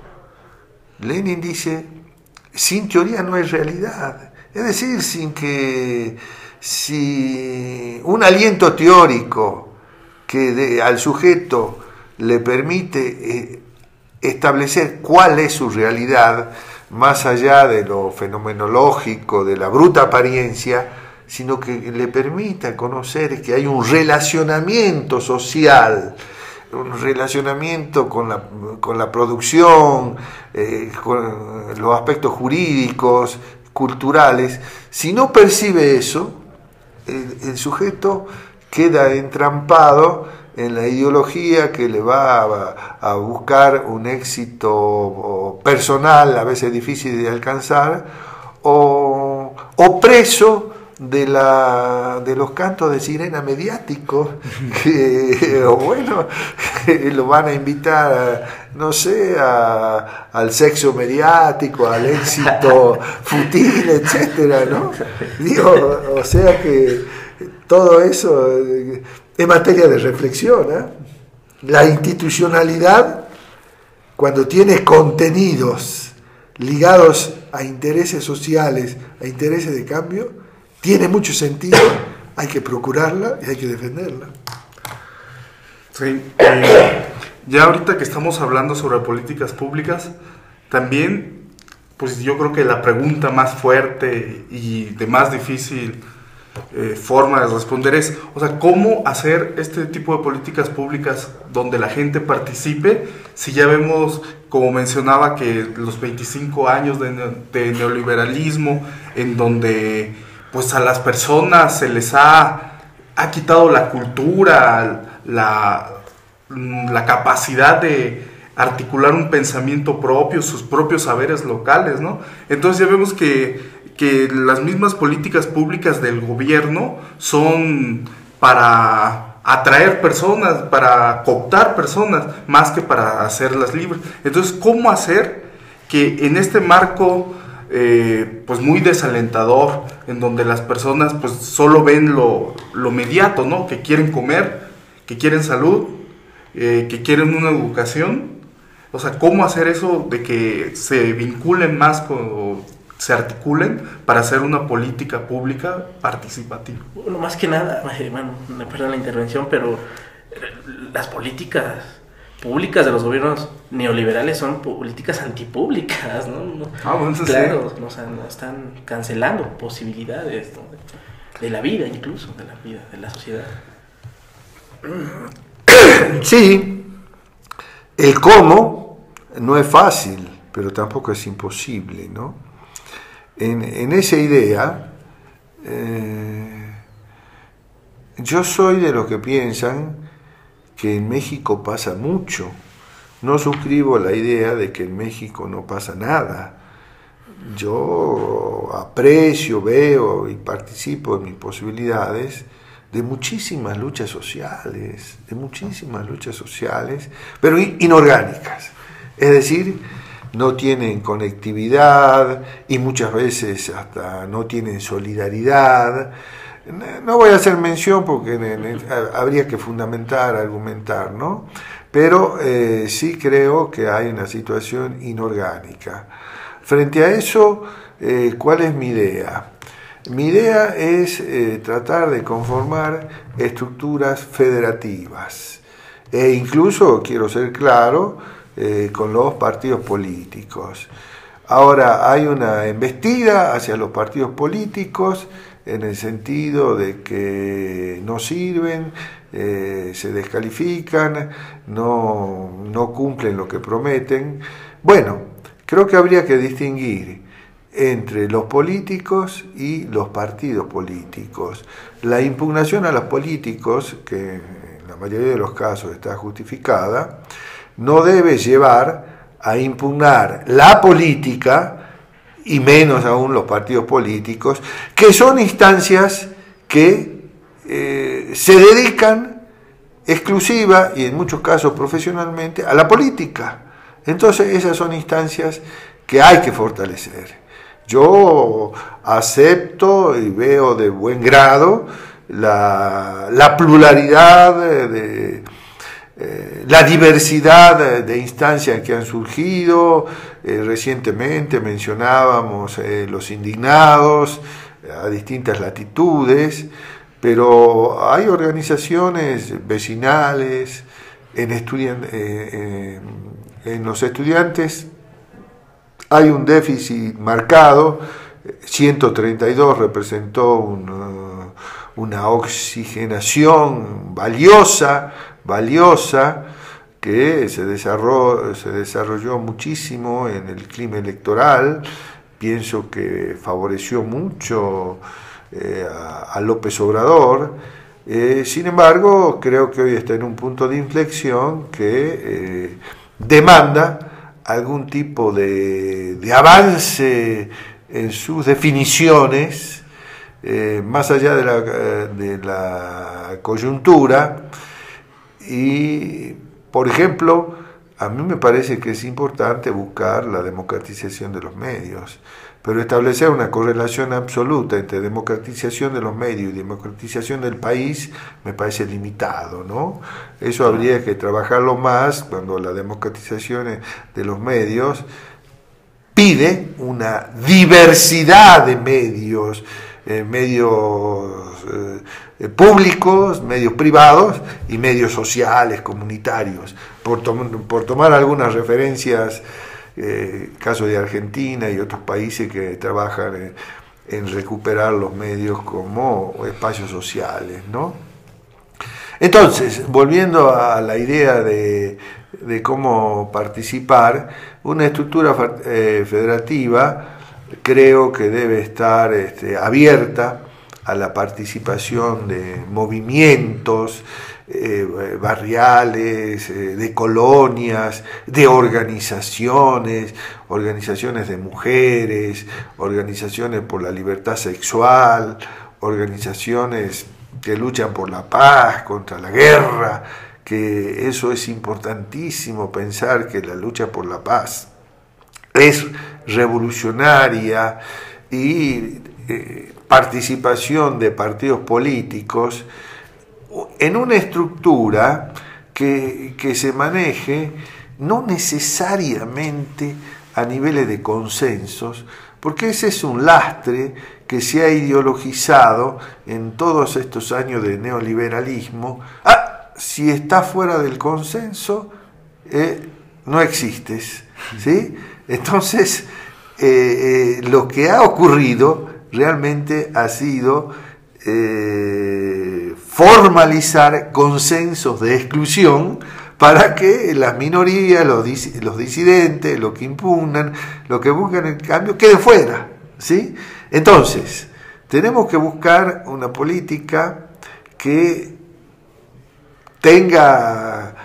Speaker 4: Lenin dice, sin teoría no hay realidad. Es decir, si un aliento teórico que al sujeto le permite establecer cuál es su realidad, más allá de lo fenomenológico, de la bruta apariencia, sino que le permita conocer que hay un relacionamiento social, un relacionamiento con la producción, con los aspectos jurídicos, culturales. Si no percibe eso, el sujeto queda entrampado en la ideología que le va a buscar un éxito personal, a veces difícil de alcanzar, o preso de los cantos de sirena mediáticos que bueno, lo van a invitar, no sé, al sexo mediático, al éxito fútil, etcétera, ¿no? Digo, o sea que todo eso es materia de reflexión, ¿eh? La institucionalidad, cuando tiene contenidos ligados a intereses sociales, a intereses de cambio, tiene mucho sentido, hay que procurarla y hay que defenderla.
Speaker 3: Sí, ya ahorita que estamos hablando sobre políticas públicas, también, pues yo creo que la pregunta más fuerte y de más difícil forma de responder es, o sea, ¿cómo hacer este tipo de políticas públicas donde la gente participe? Si ya vemos, como mencionaba, que los 25 años de neoliberalismo, en donde pues a las personas se les ha quitado la cultura, la capacidad de articular un pensamiento propio, sus propios saberes locales, ¿no? Entonces ya vemos que las mismas políticas públicas del gobierno son para atraer personas, para cooptar personas, más que para hacerlas libres. Entonces, ¿cómo hacer que en este marco pues muy desalentador, en donde las personas pues solo ven lo inmediato, ¿no? Que quieren comer, que quieren salud, que quieren una educación? O sea, ¿cómo hacer eso de que se vinculen más se articulen para hacer una política pública participativa?
Speaker 5: Bueno, más que nada, bueno, me perdón la intervención, pero las políticas públicas de los gobiernos neoliberales son políticas antipúblicas, ¿no?
Speaker 3: Bueno,
Speaker 5: claro,
Speaker 3: sí.
Speaker 5: o sea, no están cancelando posibilidades, ¿no? de la vida, incluso, de la vida, de la sociedad.
Speaker 4: Sí, el cómo no es fácil, pero tampoco es imposible, ¿no? En esa idea, yo soy de los que piensan que en México pasa mucho. No suscribo la idea de que en México no pasa nada. Yo aprecio, veo y participo en mis posibilidades de muchísimas luchas sociales, pero inorgánicas. Es decir, no tienen conectividad y muchas veces hasta no tienen solidaridad. No voy a hacer mención porque habría que fundamentar, argumentar, ¿no? Pero sí creo que hay una situación inorgánica. Frente a eso, ¿cuál es mi idea? Mi idea es tratar de conformar estructuras federativas e incluso, quiero ser claro, con los partidos políticos. Ahora hay una embestida hacia los partidos políticos en el sentido de que no sirven, se descalifican, no cumplen lo que prometen. Bueno, creo que habría que distinguir entre los políticos y los partidos políticos. La impugnación a los políticos, que en la mayoría de los casos está justificada, no debe llevar a impugnar la política y menos aún los partidos políticos, que son instancias que se dedican exclusiva y en muchos casos profesionalmente a la política. Entonces esas son instancias que hay que fortalecer. Yo acepto y veo de buen grado la pluralidad la diversidad de instancias que han surgido. Recientemente mencionábamos los indignados a distintas latitudes, pero hay organizaciones vecinales, en los estudiantes hay un déficit marcado. 132 representó una oxigenación valiosa que se desarrolló muchísimo en el clima electoral. Pienso que favoreció mucho a López Obrador. Sin embargo, creo que hoy está en un punto de inflexión que demanda algún tipo de avance en sus definiciones, más allá de la coyuntura. Y, por ejemplo, a mí me parece que es importante buscar la democratización de los medios, pero establecer una correlación absoluta entre democratización de los medios y democratización del país me parece limitado, ¿no? Eso habría que trabajarlo más cuando la democratización de los medios pide una diversidad de medios, públicos, medios privados y medios sociales, comunitarios, por tomar algunas referencias, caso de Argentina y otros países que trabajan en recuperar los medios como espacios sociales, ¿no? Entonces, volviendo a la idea de cómo participar, una estructura federativa creo que debe estar abierta a la participación de movimientos barriales, de colonias, de organizaciones de mujeres, organizaciones por la libertad sexual, organizaciones que luchan por la paz, contra la guerra, que eso es importantísimo, pensar que la lucha por la paz es revolucionaria, y participación de partidos políticos en una estructura que se maneje no necesariamente a niveles de consensos, porque ese es un lastre que se ha ideologizado en todos estos años de neoliberalismo. Si estás fuera del consenso, no existes, ¿sí? Entonces, lo que ha ocurrido realmente ha sido formalizar consensos de exclusión para que las minorías, los disidentes, los que impugnan, los que buscan el cambio, queden fuera, ¿sí? Entonces, tenemos que buscar una política que tenga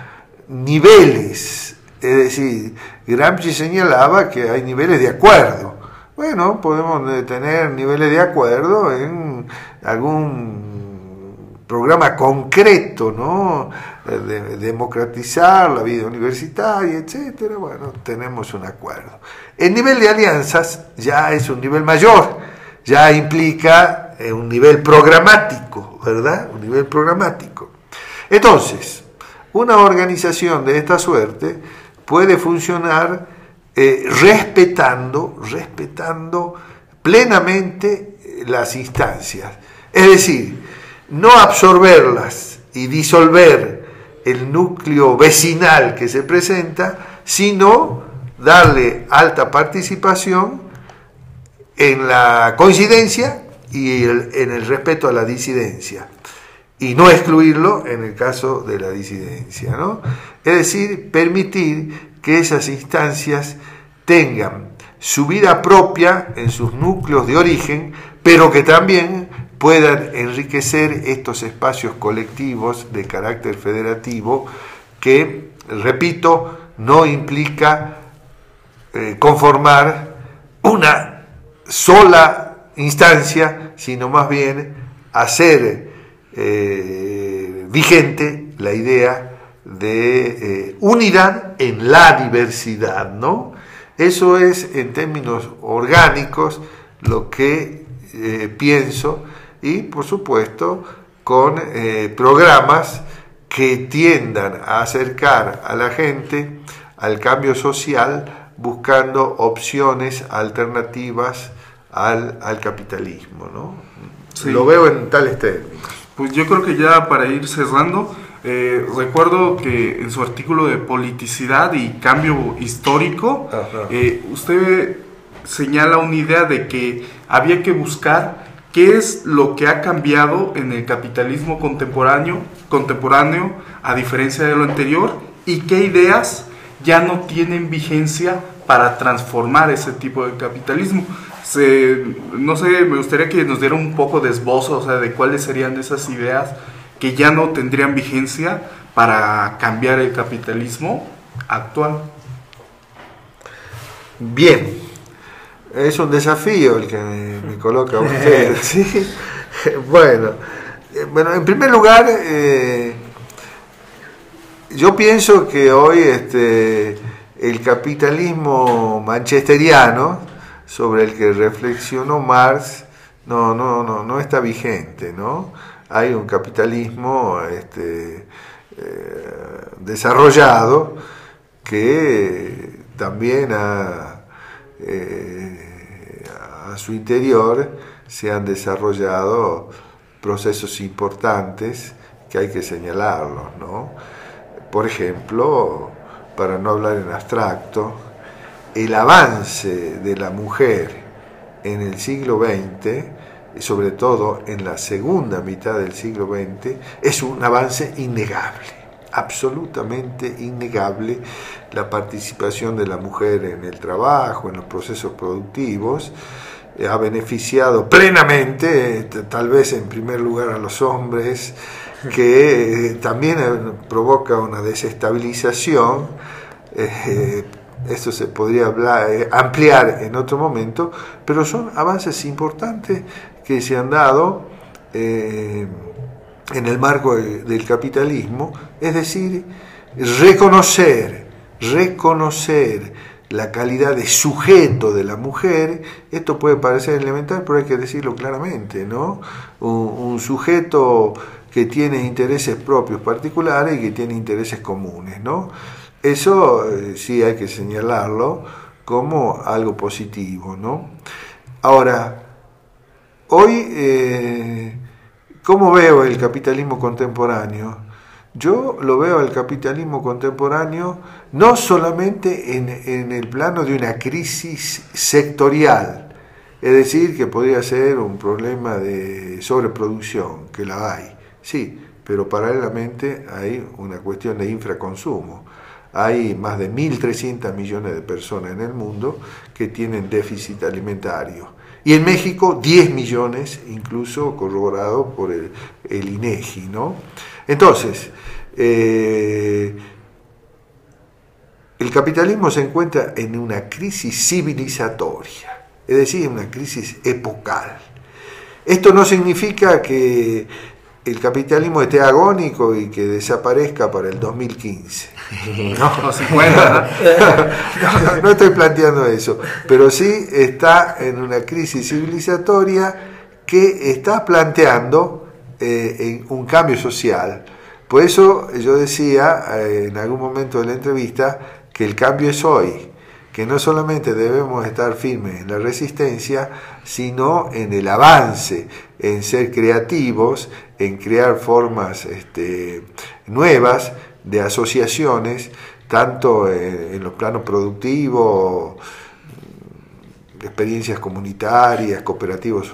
Speaker 4: niveles, es decir, Gramsci señalaba que hay niveles de acuerdo. Bueno, podemos tener niveles de acuerdo en algún programa concreto, ¿no? De democratizar la vida universitaria, etcétera. Bueno, tenemos un acuerdo. El nivel de alianzas ya es un nivel mayor, ya implica un nivel programático, ¿verdad? Un nivel programático. Entonces, una organización de esta suerte puede funcionar respetando plenamente las instancias. Es decir, no absorberlas y disolver el núcleo vecinal que se presenta, sino darle alta participación en la coincidencia y en el respeto a la disidencia, y no excluirlo en el caso de la disidencia, ¿no? Es decir, permitir que esas instancias tengan su vida propia en sus núcleos de origen, pero que también puedan enriquecer estos espacios colectivos de carácter federativo que, repito, no implica conformar una sola instancia, sino más bien hacer vigente la idea de unidad en la diversidad, ¿no? Eso es, en términos orgánicos, lo que pienso, y por supuesto con programas que tiendan a acercar a la gente al cambio social, buscando opciones alternativas al capitalismo, ¿no?
Speaker 3: Sí.
Speaker 4: Lo veo en tales términos.
Speaker 3: Pues yo creo que ya para ir cerrando, recuerdo que en su artículo de politicidad y cambio histórico, usted señala una idea de que había que buscar qué es lo que ha cambiado en el capitalismo contemporáneo a diferencia de lo anterior, y qué ideas ya no tienen vigencia para transformar ese tipo de capitalismo. No sé, me gustaría que nos diera un poco de esbozo, o sea, de cuáles serían esas ideas que ya no tendrían vigencia para cambiar el capitalismo actual.
Speaker 4: Bien, es un desafío el que me coloca usted, ¿sí? Bueno, en primer lugar, yo pienso que hoy el capitalismo manchesteriano, sobre el que reflexionó Marx, no está vigente, ¿no? Hay un capitalismo desarrollado que también a su interior se han desarrollado procesos importantes que hay que señalarlos, ¿no? Por ejemplo, para no hablar en abstracto, el avance de la mujer en el siglo XX, sobre todo en la segunda mitad del siglo XX, es un avance innegable, absolutamente innegable. La participación de la mujer en el trabajo, en los procesos productivos, ha beneficiado plenamente, tal vez en primer lugar a los hombres, que también provoca una desestabilización. Esto se podría ampliar en otro momento, pero son avances importantes que se han dado en el marco del capitalismo, es decir, reconocer la calidad de sujeto de la mujer. Esto puede parecer elemental, pero hay que decirlo claramente, ¿no? Un sujeto que tiene intereses propios particulares y que tiene intereses comunes, ¿no? Eso sí hay que señalarlo como algo positivo, ¿no? Ahora, hoy, ¿cómo veo el capitalismo contemporáneo? Yo lo veo al capitalismo contemporáneo no solamente en el plano de una crisis sectorial, es decir, que podría ser un problema de sobreproducción, que la hay, sí, pero paralelamente hay una cuestión de infraconsumo. Hay más de 1.300 millones de personas en el mundo que tienen déficit alimentario. Y en México 10 millones, incluso corroborado por el INEGI, ¿no? Entonces, el capitalismo se encuentra en una crisis civilizatoria, es decir, una crisis epocal. Esto no significa que el capitalismo esté agónico y que desaparezca para el 2015. No estoy planteando eso, pero sí está en una crisis civilizatoria que está planteando un cambio social. Por eso yo decía en algún momento de la entrevista que el cambio es hoy, que no solamente debemos estar firmes en la resistencia, sino en el avance, en ser creativos, en crear formas nuevas de asociaciones, tanto en los planos productivos, experiencias comunitarias, cooperativos,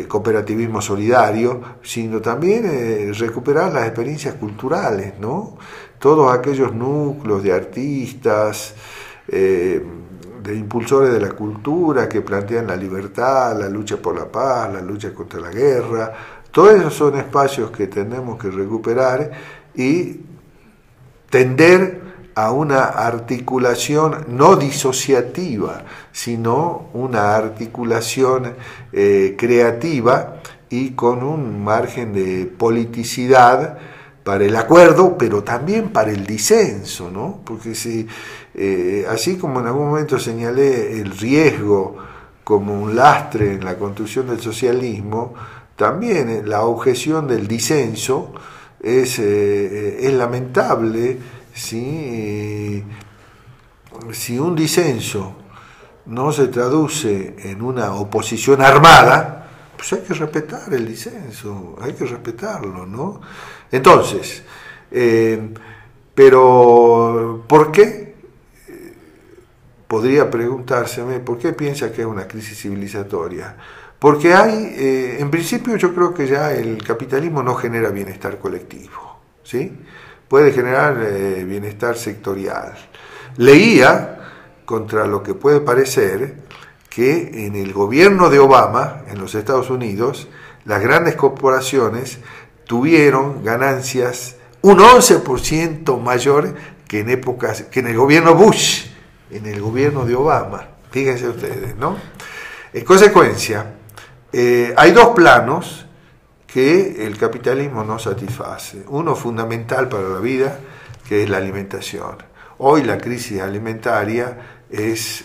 Speaker 4: cooperativismo solidario, sino también recuperar las experiencias culturales, ¿no? Todos aquellos núcleos de artistas, de impulsores de la cultura que plantean la libertad, la lucha por la paz, la lucha contra la guerra. Todos esos son espacios que tenemos que recuperar y tender a una articulación no disociativa, sino una articulación creativa y con un margen de politicidad para el acuerdo, pero también para el disenso, ¿no? Porque si, así como en algún momento señalé el riesgo como un lastre en la construcción del socialismo, también la objeción del disenso es lamentable si un disenso no se traduce en una oposición armada, pues hay que respetar el disenso, hay que respetarlo, ¿no? Entonces, pero ¿por qué? Podría preguntárseme, ¿por qué piensa que es una crisis civilizatoria? Porque hay, en principio yo creo que ya el capitalismo no genera bienestar colectivo, ¿sí? Puede generar bienestar sectorial. Leía, contra lo que puede parecer, que en el gobierno de Obama, en los Estados Unidos, las grandes corporaciones tuvieron ganancias un 11% mayor que en épocas, que en el gobierno Bush, en el gobierno de Obama. Fíjense ustedes, ¿no? En consecuencia, hay dos planos que el capitalismo no satisface. Uno fundamental para la vida, que es la alimentación. Hoy la crisis alimentaria es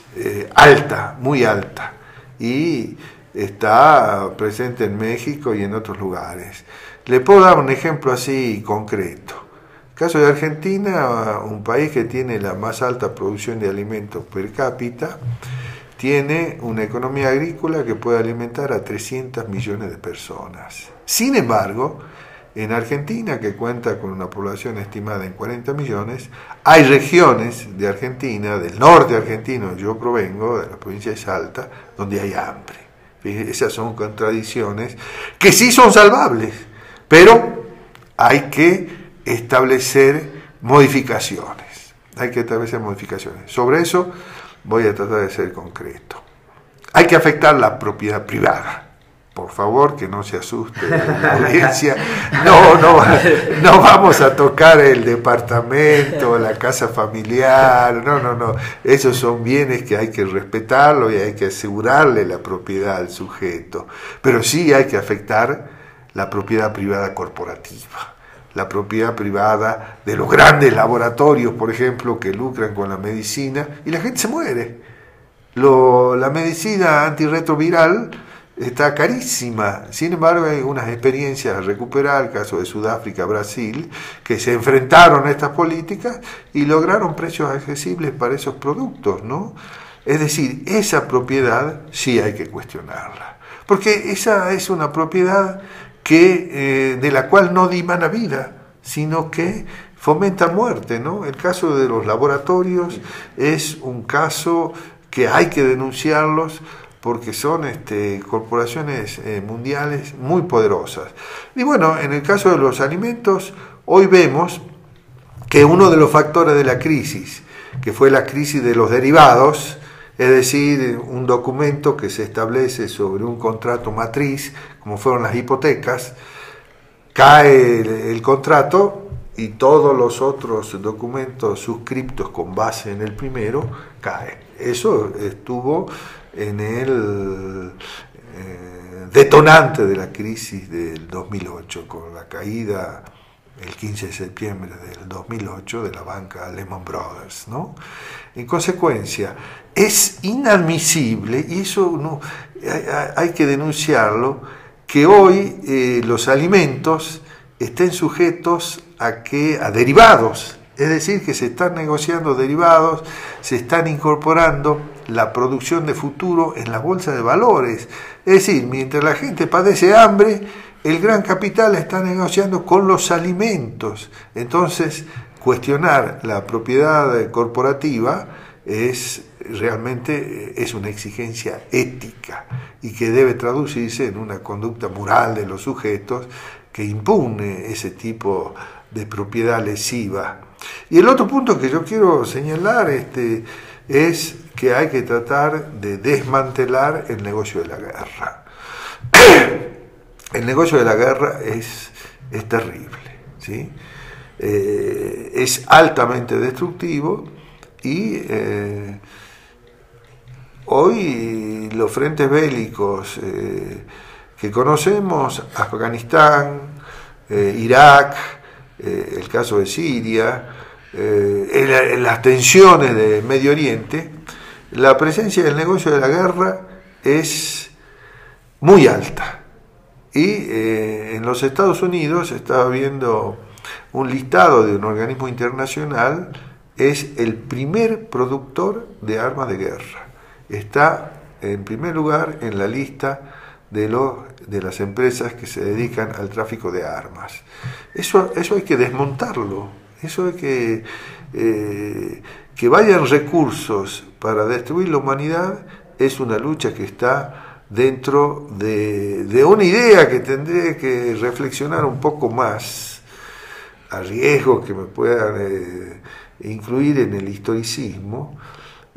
Speaker 4: alta, muy alta, y está presente en México y en otros lugares. Le puedo dar un ejemplo así concreto. El caso de Argentina, un país que tiene la más alta producción de alimentos per cápita, tiene una economía agrícola que puede alimentar a 300 millones de personas. Sin embargo, en Argentina, que cuenta con una población estimada en 40 millones, hay regiones de Argentina, del norte argentino, yo provengo, de la provincia de Salta, donde hay hambre. Esas son contradicciones que sí son salvables, pero hay que establecer modificaciones. Sobre eso voy a tratar de ser concreto. Hay que afectar la propiedad privada. Por favor, que no se asuste la audiencia. No vamos a tocar el departamento, la casa familiar. No. Esos son bienes que hay que respetarlo y hay que asegurarle la propiedad al sujeto. Pero sí hay que afectar la propiedad privada corporativa. La propiedad privada de los grandes laboratorios, por ejemplo, que lucran con la medicina y la gente se muere. La medicina antirretroviral está carísima. Sin embargo, hay unas experiencias a recuperar, el caso de Sudáfrica, Brasil, que se enfrentaron a estas políticas y lograron precios accesibles para esos productos, ¿no? Es decir, esa propiedad sí hay que cuestionarla, porque esa es una propiedad de la cual no dimana vida, sino que fomenta muerte, ¿no? El caso de los laboratorios es un caso que hay que denunciarlos, porque son corporaciones mundiales muy poderosas. Y bueno, en el caso de los alimentos, hoy vemos que uno de los factores de la crisis, que fue la crisis de los derivados, es decir, un documento que se establece sobre un contrato matriz, como fueron las hipotecas, cae el contrato y todos los otros documentos suscriptos con base en el primero caen. Eso estuvo en el detonante de la crisis del 2008, con la caída el 15 de septiembre del 2008 de la banca Lehman Brothers, ¿no? En consecuencia, es inadmisible, y eso no, hay que denunciarlo, que hoy los alimentos estén sujetos a derivados. Es decir, que se están negociando derivados, se están incorporando la producción de futuro en la bolsa de valores. Es decir, mientras la gente padece hambre, el gran capital está negociando con los alimentos. Entonces, cuestionar la propiedad corporativa realmente es una exigencia ética y que debe traducirse en una conducta moral de los sujetos que impune ese tipo de propiedad lesiva. Y el otro punto que yo quiero señalar es que hay que tratar de desmantelar el negocio de la guerra. El negocio de la guerra es terrible, ¿sí? Es altamente destructivo y hoy los frentes bélicos que conocemos, Afganistán, Irak, el caso de Siria, las tensiones de Medio Oriente, la presencia del negocio de la guerra es muy alta. Y en los Estados Unidos, estaba viendo un listado de un organismo internacional, es el primer productor de armas de guerra. Está en primer lugar en la lista de las empresas que se dedican al tráfico de armas. Eso hay que desmontarlo. Eso hay que vayan recursos para destruir la humanidad, es una lucha que está dentro de una idea que tendré que reflexionar un poco más, a riesgo que me puedan incluir en el historicismo,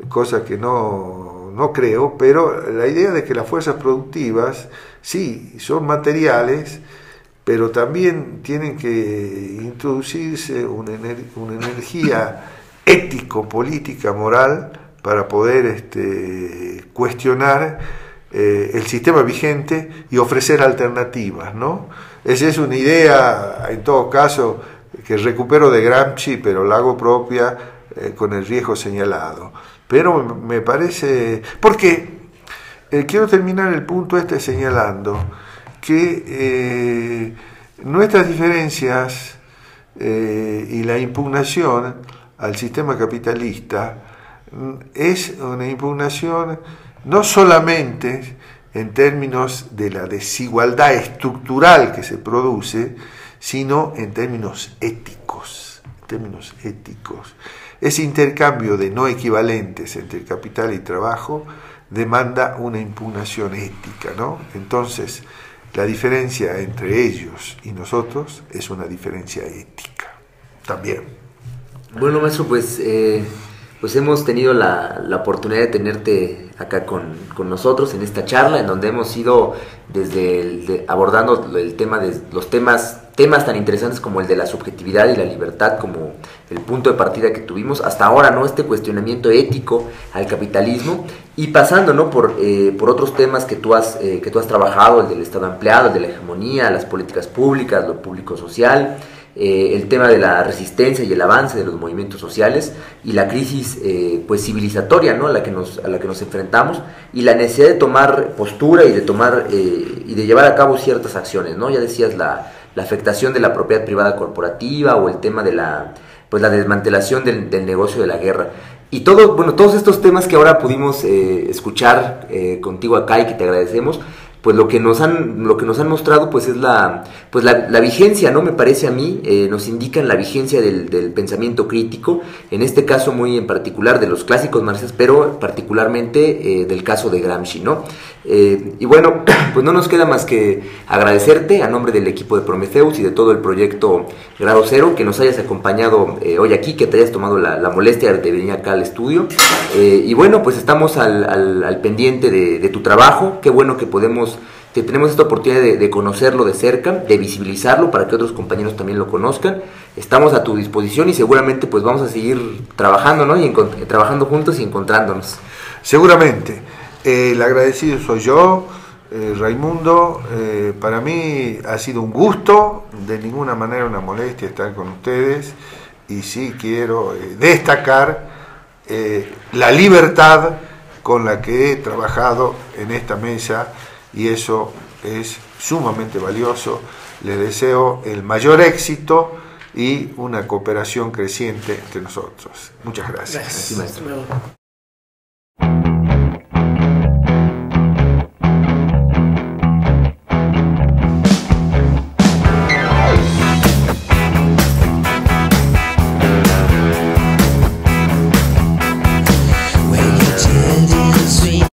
Speaker 4: cosa que no creo, pero la idea de que las fuerzas productivas sí son materiales, pero también tienen que introducirse una energía ético-política, moral, para poder cuestionar el sistema vigente y ofrecer alternativas, ¿no? Esa es una idea, en todo caso, que recupero de Gramsci, pero la hago propia con el riesgo señalado. Pero me parece... Porque quiero terminar el punto señalando que nuestras diferencias y la impugnación al sistema capitalista es una impugnación no solamente en términos de la desigualdad estructural que se produce, sino en términos éticos. Ese intercambio de no equivalentes entre capital y trabajo demanda una impugnación ética, ¿no? Entonces, la diferencia entre ellos y nosotros es una diferencia ética también.
Speaker 1: Bueno, maestro, pues hemos tenido la oportunidad de tenerte acá con nosotros en esta charla, en donde hemos ido abordando el tema de los temas tan interesantes como el de la subjetividad y la libertad como el punto de partida que tuvimos hasta ahora, ¿no? Este cuestionamiento ético al capitalismo, y pasando, ¿no? por otros temas que tú has trabajado, el del Estado empleado, el de la hegemonía, las políticas públicas, lo público-social, el tema de la resistencia y el avance de los movimientos sociales y la crisis pues civilizatoria, ¿no? a la que nos enfrentamos, y la necesidad de tomar postura y de llevar a cabo ciertas acciones, ¿no? Ya decías la afectación de la propiedad privada corporativa, o el tema de la desmantelación del negocio de la guerra. Y todos estos temas que ahora pudimos escuchar contigo acá, y que te agradecemos, pues lo que nos han mostrado pues es la vigencia, ¿no? Me parece a mí, nos indican la vigencia del pensamiento crítico, en este caso muy en particular de los clásicos marxistas, pero particularmente del caso de Gramsci, ¿no? Y bueno, pues no nos queda más que agradecerte a nombre del equipo de Prometheus y de todo el proyecto Grado Cero, que nos hayas acompañado hoy aquí, que te hayas tomado la molestia de venir acá al estudio, y bueno, pues estamos al pendiente de tu trabajo. Qué bueno que tenemos esta oportunidad de conocerlo de cerca, de visibilizarlo para que otros compañeros también lo conozcan. Estamos a tu disposición y seguramente pues vamos a seguir trabajando, ¿no? Y trabajando juntos y encontrándonos.
Speaker 4: Seguramente. El agradecido soy yo, Raimundo. Para mí ha sido un gusto, de ninguna manera una molestia estar con ustedes, y sí quiero destacar la libertad con la que he trabajado en esta mesa, y eso es sumamente valioso. Les deseo el mayor éxito y una cooperación creciente entre nosotros. Muchas gracias.
Speaker 5: Gracias, maestro.